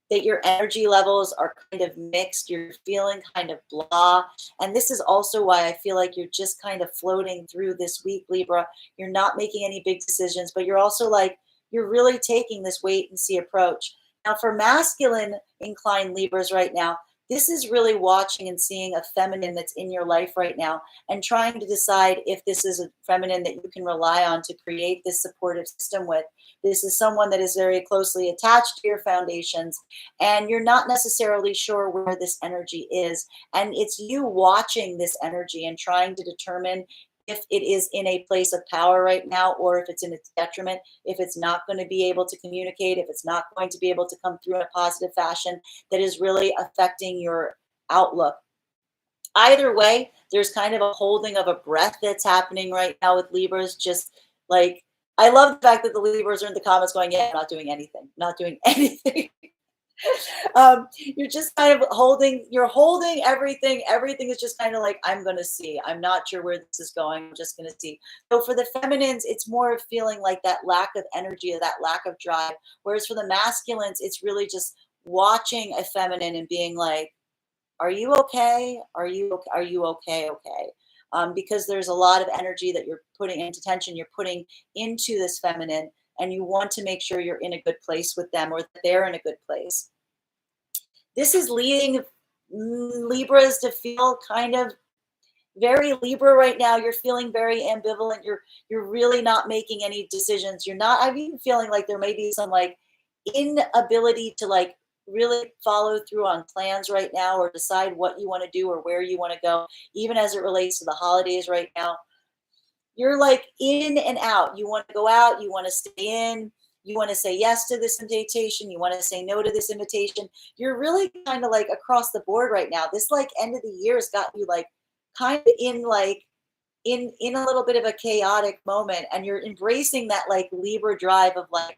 that your energy levels are kind of mixed. You're feeling kind of blah. And this is also why I feel like you're just kind of floating through this week, Libra. You're not making any big decisions, but you're also like, you're really taking this wait and see approach. Now, for masculine inclined Libras right now, this is really watching and seeing a feminine that's in your life right now and trying to decide if this is a feminine that you can rely on to create this supportive system with. This is someone that is very closely attached to your foundations, and you're not necessarily sure where this energy is. And it's you watching this energy and trying to determine if it is in a place of power right now, or if it's in its detriment, if it's not going to be able to communicate, if it's not going to be able to come through in a positive fashion that is really affecting your outlook. Either way, there's kind of a holding of a breath that's happening right now with Libras. Just like, I love the fact that the Libras are in the comments going, yeah, I'm not doing anything, not doing anything. You're just kind of you're holding everything. Everything is just kind of like, I'm going to see. I'm not sure where this is going. I'm just going to see. So for the feminines, it's more of feeling like that lack of energy or that lack of drive. Whereas for the masculines, it's really just watching a feminine and being like, are you okay? Are you okay? Okay. Because there's a lot of energy that you're putting into tension, you're putting into this feminine, and you want to make sure you're in a good place with them or that they're in a good place. This is leading Libras to feel kind of very Libra right now. You're feeling very ambivalent. You're really not making any decisions. I'm even feeling like there may be some like inability to like really follow through on plans right now or decide what you want to do or where you want to go, even as it relates to the holidays right now. You're like in and out. You want to go out, you want to stay in, you want to say yes to this invitation, you want to say no to this invitation. You're really kind of like across the board right now. This like end of the year has got you like kind of in like in a little bit of a chaotic moment, and you're embracing that like Libra drive of like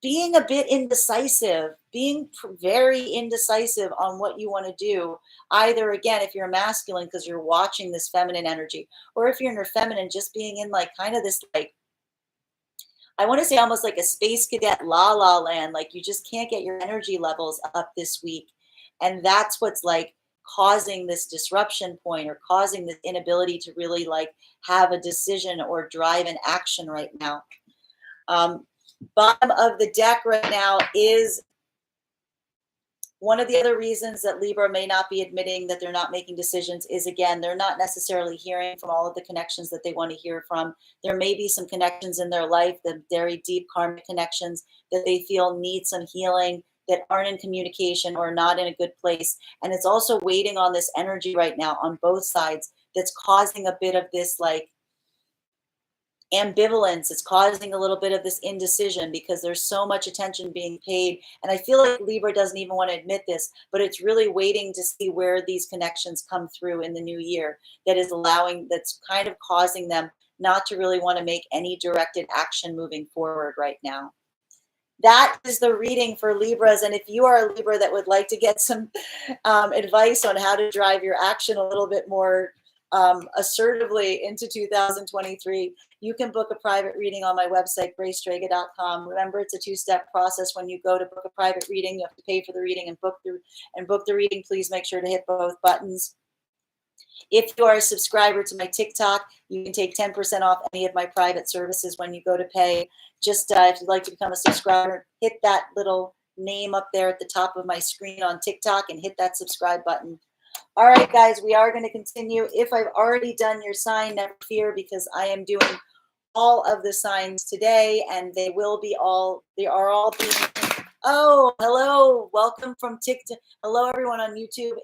being a bit indecisive, being very indecisive on what you want to do. Either again, if you're a masculine because you're watching this feminine energy, or if you're in feminine, just being in like kind of this like, I want to say almost like a space cadet la la land, like you just can't get your energy levels up this week. And that's what's like causing this disruption point or causing this inability to really like have a decision or drive an action right now. Bottom of the deck right now is one of the other reasons that Libra may not be admitting that they're not making decisions is, again, they're not necessarily hearing from all of the connections that they want to hear from. There may be some connections in their life, the very deep karmic connections that they feel need some healing, that aren't in communication or not in a good place. And it's also waiting on this energy right now on both sides that's causing a bit of this like ambivalence. It's causing a little bit of this indecision because there's so much attention being paid. And I feel like Libra doesn't even want to admit this, but it's really waiting to see where these connections come through in the new year that's kind of causing them not to really want to make any directed action moving forward right now. That is the reading for Libras. And if you are a Libra that would like to get some advice on how to drive your action a little bit more assertively into 2023, you can book a private reading on my website, gracestrega.com. Remember, it's a two-step process. When you go to book a private reading, you have to pay for the reading and book the reading. Please make sure to hit both buttons. If you are a subscriber to my TikTok, you can take 10% off any of my private services when you go to pay. Just if you'd like to become a subscriber, hit that little name up there at the top of my screen on TikTok and hit that subscribe button. All right, guys, we are going to continue. If I've already done your sign, never fear, because I am doing all of the signs today, and they are all being, oh, hello, welcome from TikTok. Hello, everyone on YouTube.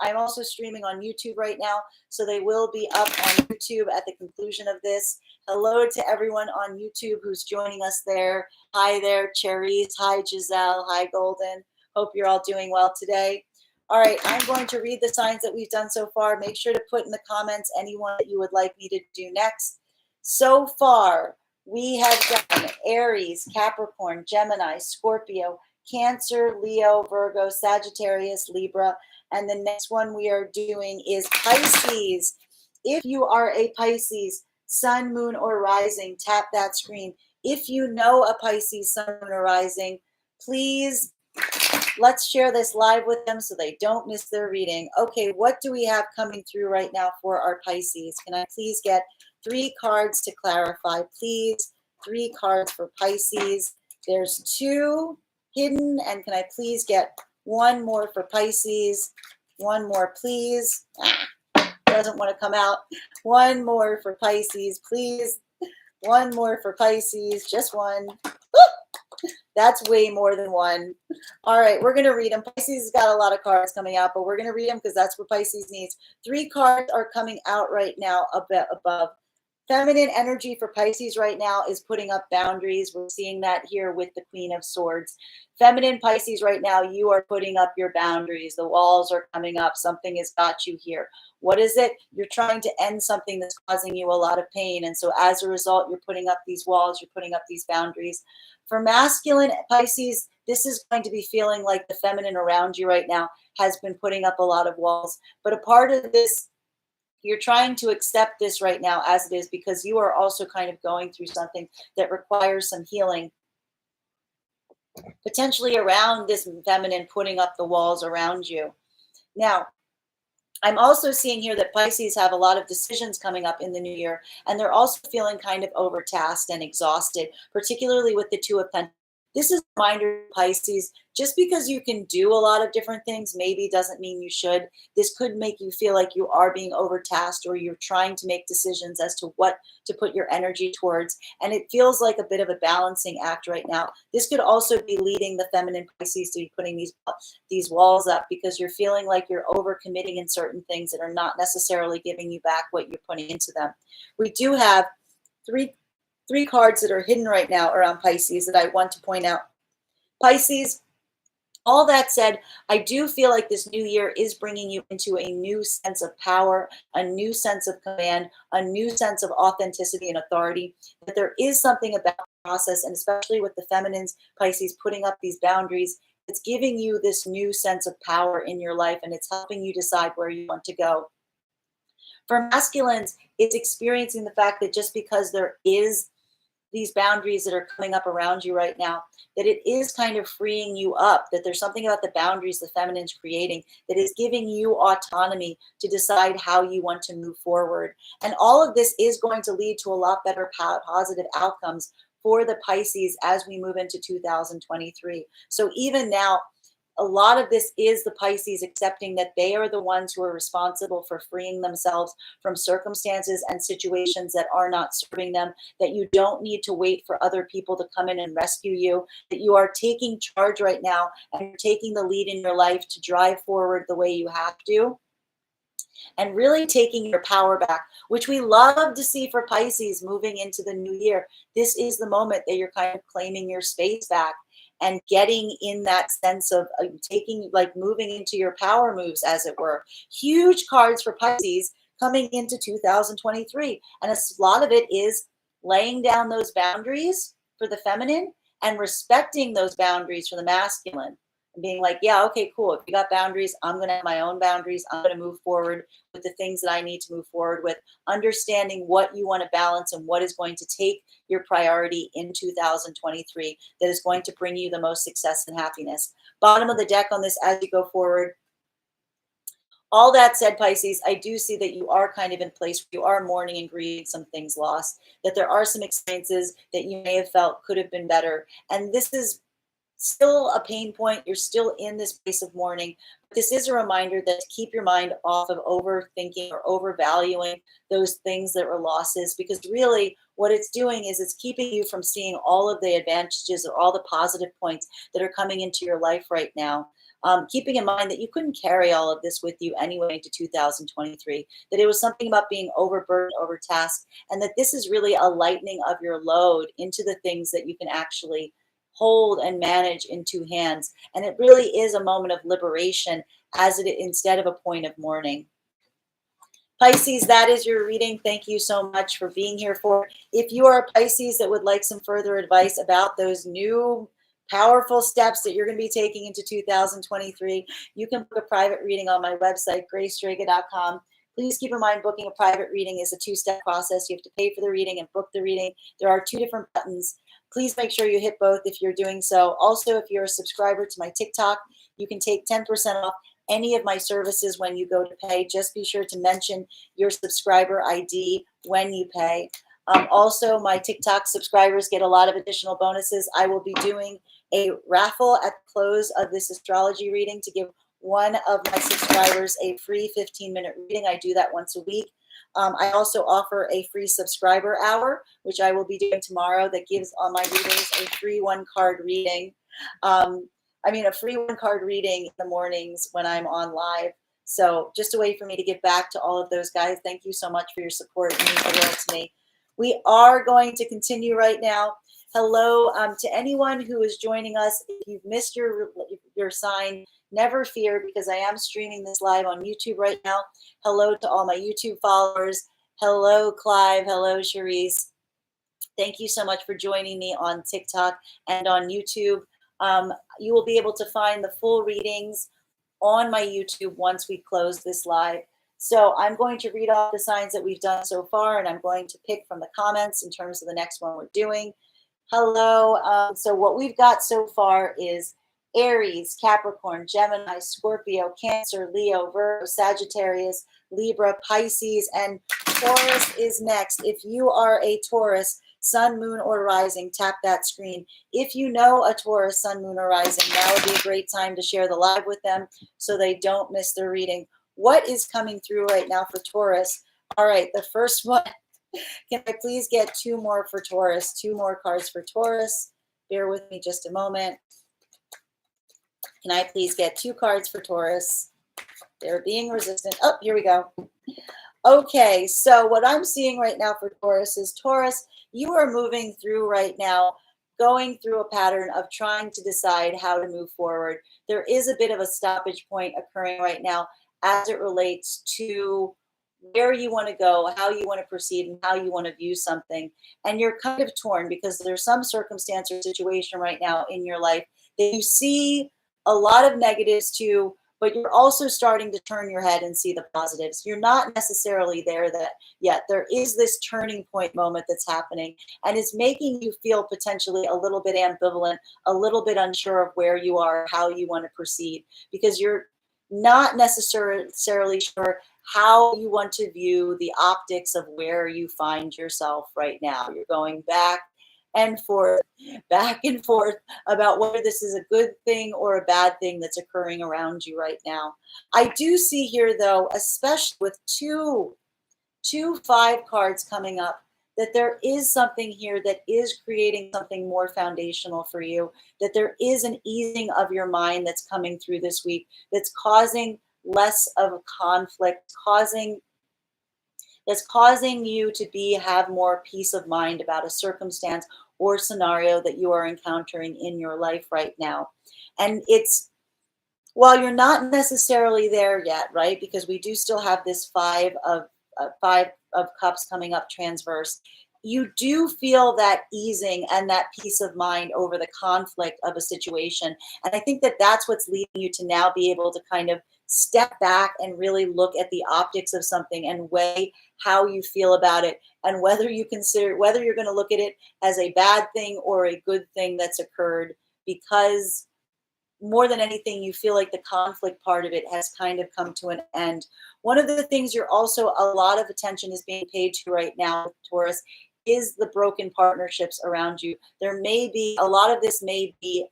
I'm also streaming on YouTube right now, so they will be up on YouTube at the conclusion of this. Hello to everyone on YouTube who's joining us there. Hi there, Cherries. Hi, Giselle. Hi, Golden. Hope you're all doing well today. All right, I'm going to read the signs that we've done so far. Make sure to put in the comments anyone that you would like me to do next. So far, we have done Aries, Capricorn, Gemini, Scorpio, Cancer, Leo, Virgo, Sagittarius, Libra, and the next one we are doing is Pisces. If you are a Pisces, sun, moon, or rising, tap that screen. If you know a Pisces, sun, moon, or rising, please let's share this live with them so they don't miss their reading. Okay, what do we have coming through right now for our Pisces? Can I please get 3 cards to clarify? Please, 3 cards for Pisces. There's 2 hidden, and can I please get 1 more for Pisces? 1 more, please. Doesn't want to come out. 1 more for Pisces, please. 1 more for Pisces, just 1. That's way more than 1. All right, we're going to read them. Pisces has got a lot of cards coming out, but we're going to read them because that's what Pisces needs. 3 cards are coming out right now a bit above. Feminine energy for Pisces right now is putting up boundaries. We're seeing that here with the Queen of Swords. Feminine Pisces right now, you are putting up your boundaries. The walls are coming up. Something has got you here. What is it? You're trying to end something that's causing you a lot of pain. And so as a result, you're putting up these walls, you're putting up these boundaries. For masculine Pisces, this is going to be feeling like the feminine around you right now has been putting up a lot of walls. But a part of this, you're trying to accept this right now as it is, because you are also kind of going through something that requires some healing, potentially around this feminine putting up the walls around you. Now, I'm also seeing here that Pisces have a lot of decisions coming up in the new year, and they're also feeling kind of overtasked and exhausted, particularly with the Two of Pentacles. This is a reminder, Pisces, just because you can do a lot of different things maybe doesn't mean you should. This could make you feel like you are being overtasked, or you're trying to make decisions as to what to put your energy towards. And it feels like a bit of a balancing act right now. This could also be leading the feminine Pisces to be putting these walls up, because you're feeling like you're overcommitting in certain things that are not necessarily giving you back what you're putting into them. We do have three cards that are hidden right now around Pisces that I want to point out. Pisces, all that said, I do feel like this new year is bringing you into a new sense of power, a new sense of command, a new sense of authenticity and authority. That there is something about the process, and especially with the feminines, Pisces, putting up these boundaries, it's giving you this new sense of power in your life, and it's helping you decide where you want to go. For masculines, it's experiencing the fact that just because there is these boundaries that are coming up around you right now, that it is kind of freeing you up, that there's something about the boundaries the feminine's creating that is giving you autonomy to decide how you want to move forward. And all of this is going to lead to a lot better positive outcomes for the Pisces as we move into 2023. So even now, a lot of this is the Pisces accepting that they are the ones who are responsible for freeing themselves from circumstances and situations that are not serving them, that you don't need to wait for other people to come in and rescue you, that you are taking charge right now and you're taking the lead in your life to drive forward the way you have to, and really taking your power back, which we love to see for Pisces moving into the new year. This is the moment that you're kind of claiming your space back and getting in that sense of taking, like moving into your power moves, as it were. Huge cards for Pisces coming into 2023. And a lot of it is laying down those boundaries for the feminine and respecting those boundaries for the masculine. And being like, yeah, okay, cool. If you got boundaries, I'm going to have my own boundaries. I'm going to move forward with the things that I need to move forward with, understanding what you want to balance and what is going to take your priority in 2023 that is going to bring you the most success and happiness. Bottom of the deck on this as you go forward. All that said, Pisces, I do see that you are kind of in a place where you are mourning and grieving some things lost, that there are some experiences that you may have felt could have been better. And this is still a pain point. You're still in this place of mourning. But this is a reminder that to keep your mind off of overthinking or overvaluing those things that were losses, because really what it's doing is it's keeping you from seeing all of the advantages or all the positive points that are coming into your life right now. Keeping in mind that you couldn't carry all of this with you anyway into 2023, that it was something about being overburdened, overtasked, and that this is really a lightening of your load into the things that you can actually hold and manage in two hands. And it really is a moment of liberation as it instead of a point of mourning. Pisces, that is your reading. Thank you so much for being here for. If you are a Pisces that would like some further advice about those new powerful steps that you're going to be taking into 2023, you can book a private reading on my website, graystrega.com. Please keep in mind, booking a private reading is a two-step process. You have to pay for the reading and book the reading. There are two different buttons. Please make sure you hit both if you're doing so. Also, if you're a subscriber to my TikTok, you can take 10% off any of my services when you go to pay. Just be sure to mention your subscriber ID when you pay. Also, my TikTok subscribers get a lot of additional bonuses. I will be doing a raffle at the close of this astrology reading to give one of my subscribers a free 15-minute reading. I do that once a week. I also offer a free subscriber hour, which I will be doing tomorrow, that gives all my readers a free one-card reading. A free one-card reading in the mornings when I'm on live. So just a way for me to give back to all of those guys. Thank you so much for your support. It means the world to me. We are going to continue right now. Hello to anyone who is joining us. If you've missed your sign, never fear, because I am streaming this live on YouTube right now. Hello to all my YouTube followers. Hello, Clive. Hello, Cherise. Thank you so much for joining me on TikTok and on YouTube. You will be able to find the full readings on my YouTube once we close this live. So I'm going to read off the signs that we've done so far, and I'm going to pick from the comments in terms of the next one we're doing. Hello. So what we've got so far is Aries, Capricorn, Gemini, Scorpio, Cancer, Leo, Virgo, Sagittarius, Libra, Pisces, and Taurus is next. If you are a Taurus, sun, moon, or rising, tap that screen. If you know a Taurus, sun, moon, or rising, now would be a great time to share the live with them so they don't miss their reading. What is coming through right now for Taurus? All right, the first one. Can I please get 2 more for Taurus? 2 more cards for Taurus. Bear with me just a moment. Can I please get 2 cards for Taurus? They're being resistant. Oh, here we go. Okay, so what I'm seeing right now for Taurus is Taurus, you are moving through right now, going through a pattern of trying to decide how to move forward. There is a bit of a stoppage point occurring right now as it relates to where you want to go, how you want to proceed, and how you want to view something. And you're kind of torn because there's some circumstance or situation right now in your life that you see a lot of negatives to, but you're also starting to turn your head and see the positives. You're not necessarily there that yet. There is this turning point moment that's happening, and it's making you feel potentially a little bit ambivalent, a little bit unsure of where you are, how you want to proceed, because you're not necessarily sure how you want to view the optics of where you find yourself right now. You're going back and forth about whether this is a good thing or a bad thing that's occurring around you right now. I do see here, though, especially with two 5 cards coming up, that there is something here that is creating something more foundational for you, that there is an easing of your mind that's coming through this week that's causing less of a conflict, that's causing you to have more peace of mind about a circumstance or scenario that you are encountering in your life right now. And while you're not necessarily there yet, right? Because we do still have this 5 of cups coming up transverse. You do feel that easing and that peace of mind over the conflict of a situation. And I think that that's what's leading you to now be able to kind of step back and really look at the optics of something and weigh how you feel about it, and whether you're going to look at it as a bad thing or a good thing that's occurred, because more than anything, you feel like the conflict part of it has kind of come to an end. One of the things a lot of attention is being paid to right now, Taurus, is the broken partnerships around you. A lot of this may be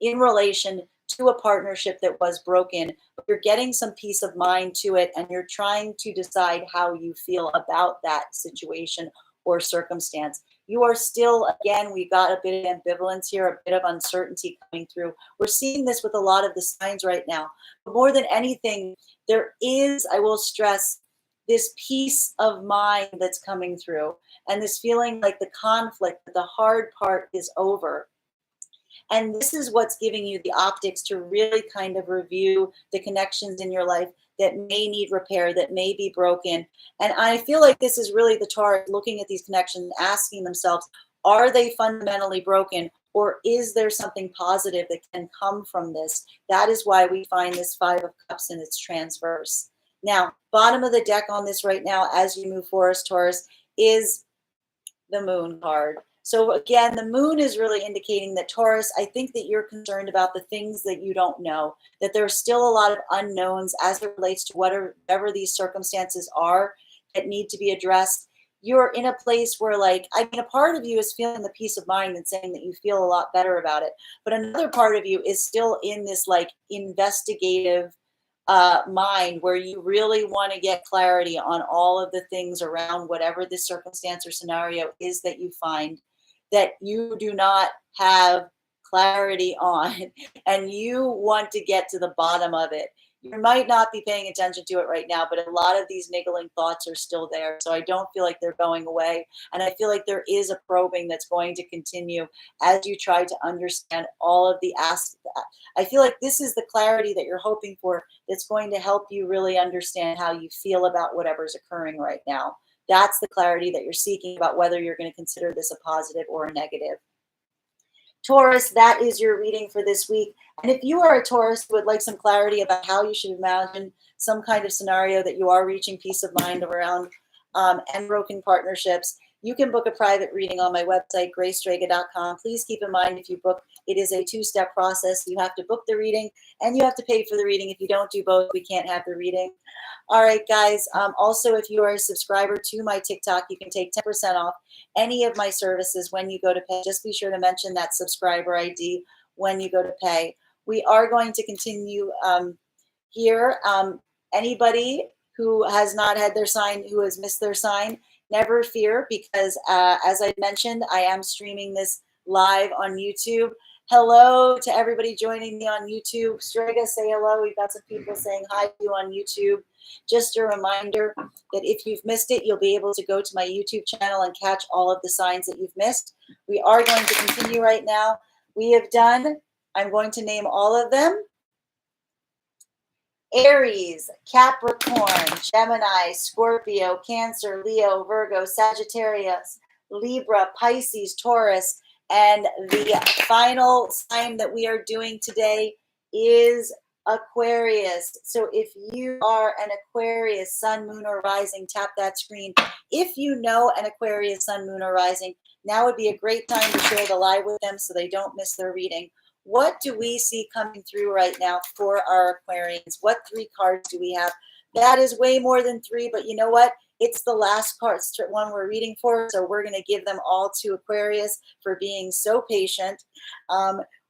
in relation to a partnership that was broken, but you're getting some peace of mind to it, and you're trying to decide how you feel about that situation or circumstance. You are still, again, we got a bit of ambivalence here, a bit of uncertainty coming through. We're seeing this with a lot of the signs right now. But more than anything, there is, I will stress, this peace of mind that's coming through, and this feeling like the conflict, the hard part is over. And this is what's giving you the optics to really kind of review the connections in your life that may need repair, that may be broken. And I feel like this is really the Taurus looking at these connections, asking themselves, are they fundamentally broken, or is there something positive that can come from this? That is why we find this 5 of Cups in its transverse. Now, bottom of the deck on this right now, as you move forward, Taurus, is the Moon card. So again, the Moon is really indicating that, Taurus, I think that you're concerned about the things that you don't know, that there's still a lot of unknowns as it relates to whatever these circumstances are that need to be addressed. You're in a place where, a part of you is feeling the peace of mind and saying that you feel a lot better about it. But another part of you is still in this investigative mind, where you really want to get clarity on all of the things around whatever the circumstance or scenario is that you find that you do not have clarity on, and you want to get to the bottom of it. You might not be paying attention to it right now, but a lot of these niggling thoughts are still there. So I don't feel like they're going away. And I feel like there is a probing that's going to continue as you try to understand all of the aspects. I feel like this is the clarity that you're hoping for, that's going to help you really understand how you feel about whatever's occurring right now. That's the clarity that you're seeking about whether you're going to consider this a positive or a negative. Taurus, that is your reading for this week. And if you are a Taurus who would like some clarity about how you should imagine some kind of scenario that you are reaching peace of mind around and broken partnerships, you can book a private reading on my website, graystrega.com. Please keep in mind, if you book, it is a two-step process. You have to book the reading and you have to pay for the reading. If you don't do both, we can't have the reading. All right, guys. Also, if you are a subscriber to my TikTok, you can take 10% off any of my services when you go to pay. Just be sure to mention that subscriber ID when you go to pay. We are going to continue here. Anybody who has not had their sign, who has missed their sign, never fear, because as I mentioned, I am streaming this live on YouTube. Hello to everybody joining me on YouTube. Strega, say hello. We've got some people saying hi to you on YouTube. Just a reminder that if you've missed it, you'll be able to go to my YouTube channel and catch all of the signs that you've missed. We are going to continue right now. We have done, I'm going to name all of them: Aries, Capricorn, Gemini, Scorpio, Cancer, Leo, Virgo, Sagittarius, Libra, Pisces, Taurus, and the final sign that we are doing today is Aquarius. So if you are an Aquarius, sun, moon, or rising, tap that screen. If you know an Aquarius, sun, moon, or rising, now would be a great time to share the live with them so they don't miss their reading. What do we see coming through right now for our Aquarians? What 3 cards do we have? That is way more than 3, but you know what? It's the last one we're reading for, so we're going to give them all to Aquarius for being so patient.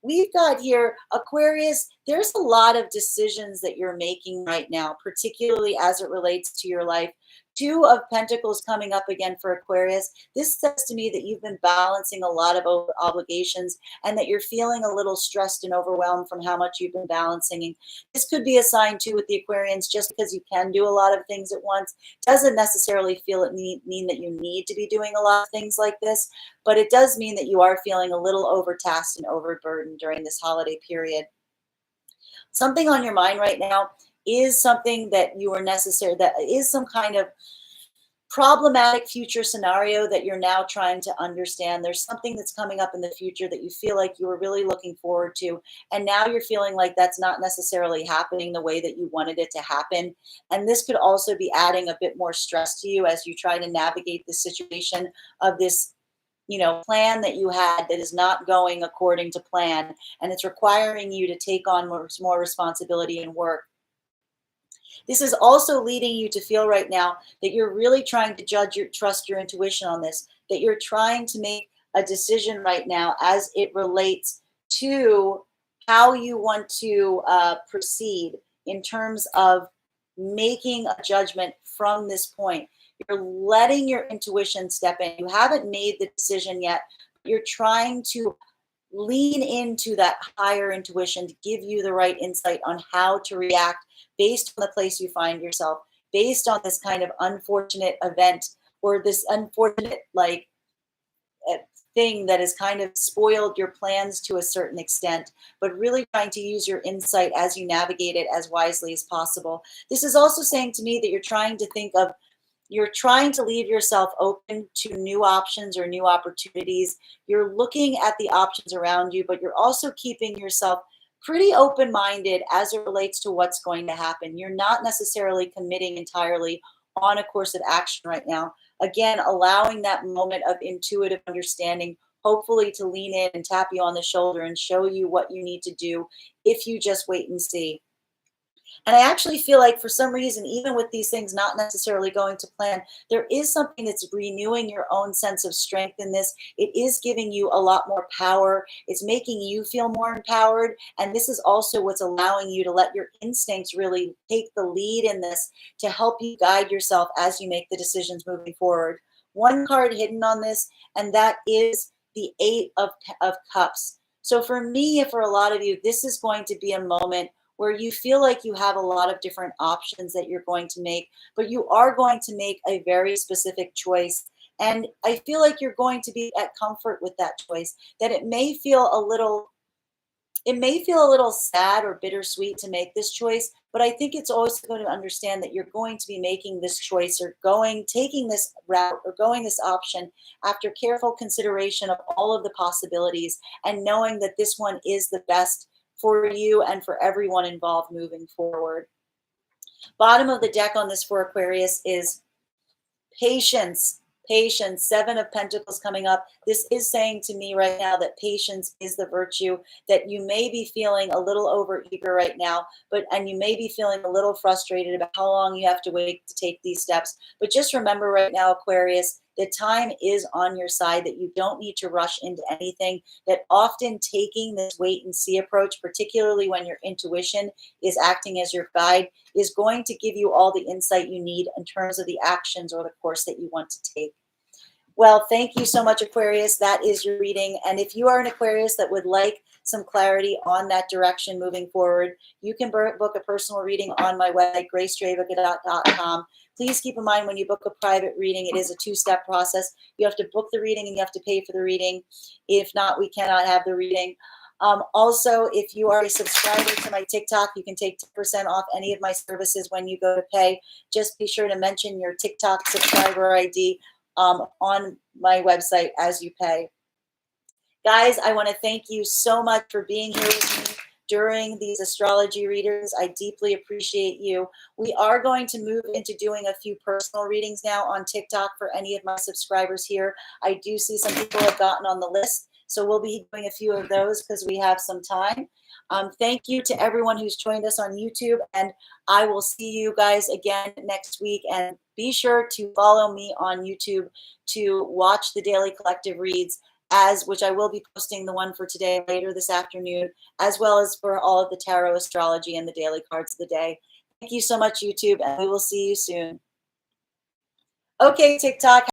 We've got here, Aquarius, there's a lot of decisions that you're making right now, particularly as it relates to your life. 2 of Pentacles coming up again for Aquarius. This says to me that you've been balancing a lot of obligations and that you're feeling a little stressed and overwhelmed from how much you've been balancing. And this could be a sign too with the Aquarians. Just because you can do a lot of things at once doesn't necessarily mean that you need to be doing a lot of things like this, but it does mean that you are feeling a little overtasked and overburdened during this holiday period. Something on your mind right now is something that you are necessary, that is some kind of problematic future scenario that you're now trying to understand. There's something that's coming up in the future that you feel like you were really looking forward to, and now you're feeling like that's not necessarily happening the way that you wanted it to happen. And this could also be adding a bit more stress to you as you try to navigate the situation of this, plan that you had that is not going according to plan, and it's requiring you to take on more responsibility and work. This is also leading you to feel right now that you're really trying to trust your intuition on this, that you're trying to make a decision right now as it relates to how you want to proceed in terms of making a judgment from this point. You're letting your intuition step in. You haven't made the decision yet. You're trying to lean into that higher intuition to give you the right insight on how to react based on the place you find yourself, based on this kind of unfortunate event or this unfortunate thing that has kind of spoiled your plans to a certain extent, but really trying to use your insight as you navigate it as wisely as possible. This is also saying to me that you're trying to leave yourself open to new options or new opportunities. You're looking at the options around you, but you're also keeping yourself pretty open-minded as it relates to what's going to happen. You're not necessarily committing entirely on a course of action right now. Again, allowing that moment of intuitive understanding, hopefully to lean in and tap you on the shoulder and show you what you need to do if you just wait and see. And I actually feel like for some reason, even with these things not necessarily going to plan, there is something that's renewing your own sense of strength in this. It is giving you a lot more power. It's making you feel more empowered. And this is also what's allowing you to let your instincts really take the lead in this to help you guide yourself as you make the decisions moving forward. One card hidden on this, and that is the 8 of Cups. So for me, for a lot of you, this is going to be a moment where you feel like you have a lot of different options that you're going to make, but you are going to make a very specific choice. And I feel like you're going to be at comfort with that choice, that it may feel a little It may feel a little sad or bittersweet to make this choice, but I think it's also going to understand that you're going to be making this choice or taking this route or going this option after careful consideration of all of the possibilities and knowing that this one is the best for you and for everyone involved moving forward. Bottom of the deck on this for Aquarius is patience. Patience, Seven of Pentacles coming up. This is saying to me right now that patience is the virtue, that you may be feeling a little overeager right now, and you may be feeling a little frustrated about how long you have to wait to take these steps. But just remember right now, Aquarius, that time is on your side, that you don't need to rush into anything, that often taking this wait and see approach, particularly when your intuition is acting as your guide, is going to give you all the insight you need in terms of the actions or the course that you want to take. Well, thank you so much, Aquarius. That is your reading. And if you are an Aquarius that would like some clarity on that direction moving forward, you can book a personal reading on my website, gracestrega.com. Please keep in mind when you book a private reading, it is a two-step process. You have to book the reading and you have to pay for the reading. If not, we cannot have the reading. Also, if you are a subscriber to my TikTok, you can take 10% off any of my services when you go to pay. Just be sure to mention your TikTok subscriber ID on my website as you pay. Guys, I want to thank you so much for being here with me during these astrology readings. I deeply appreciate you. We are going to move into doing a few personal readings now on TikTok for any of my subscribers here. I do see some people have gotten on the list, so we'll be doing a few of those because we have some time. Thank you to everyone who's joined us on YouTube, and I will see you guys again next week. And be sure to follow me on YouTube to watch the Daily Collective Reads, which I will be posting the one for today later this afternoon, as well as for all of the tarot astrology and the daily cards of the day. Thank you so much, YouTube, and we will see you soon. Okay, TikTok.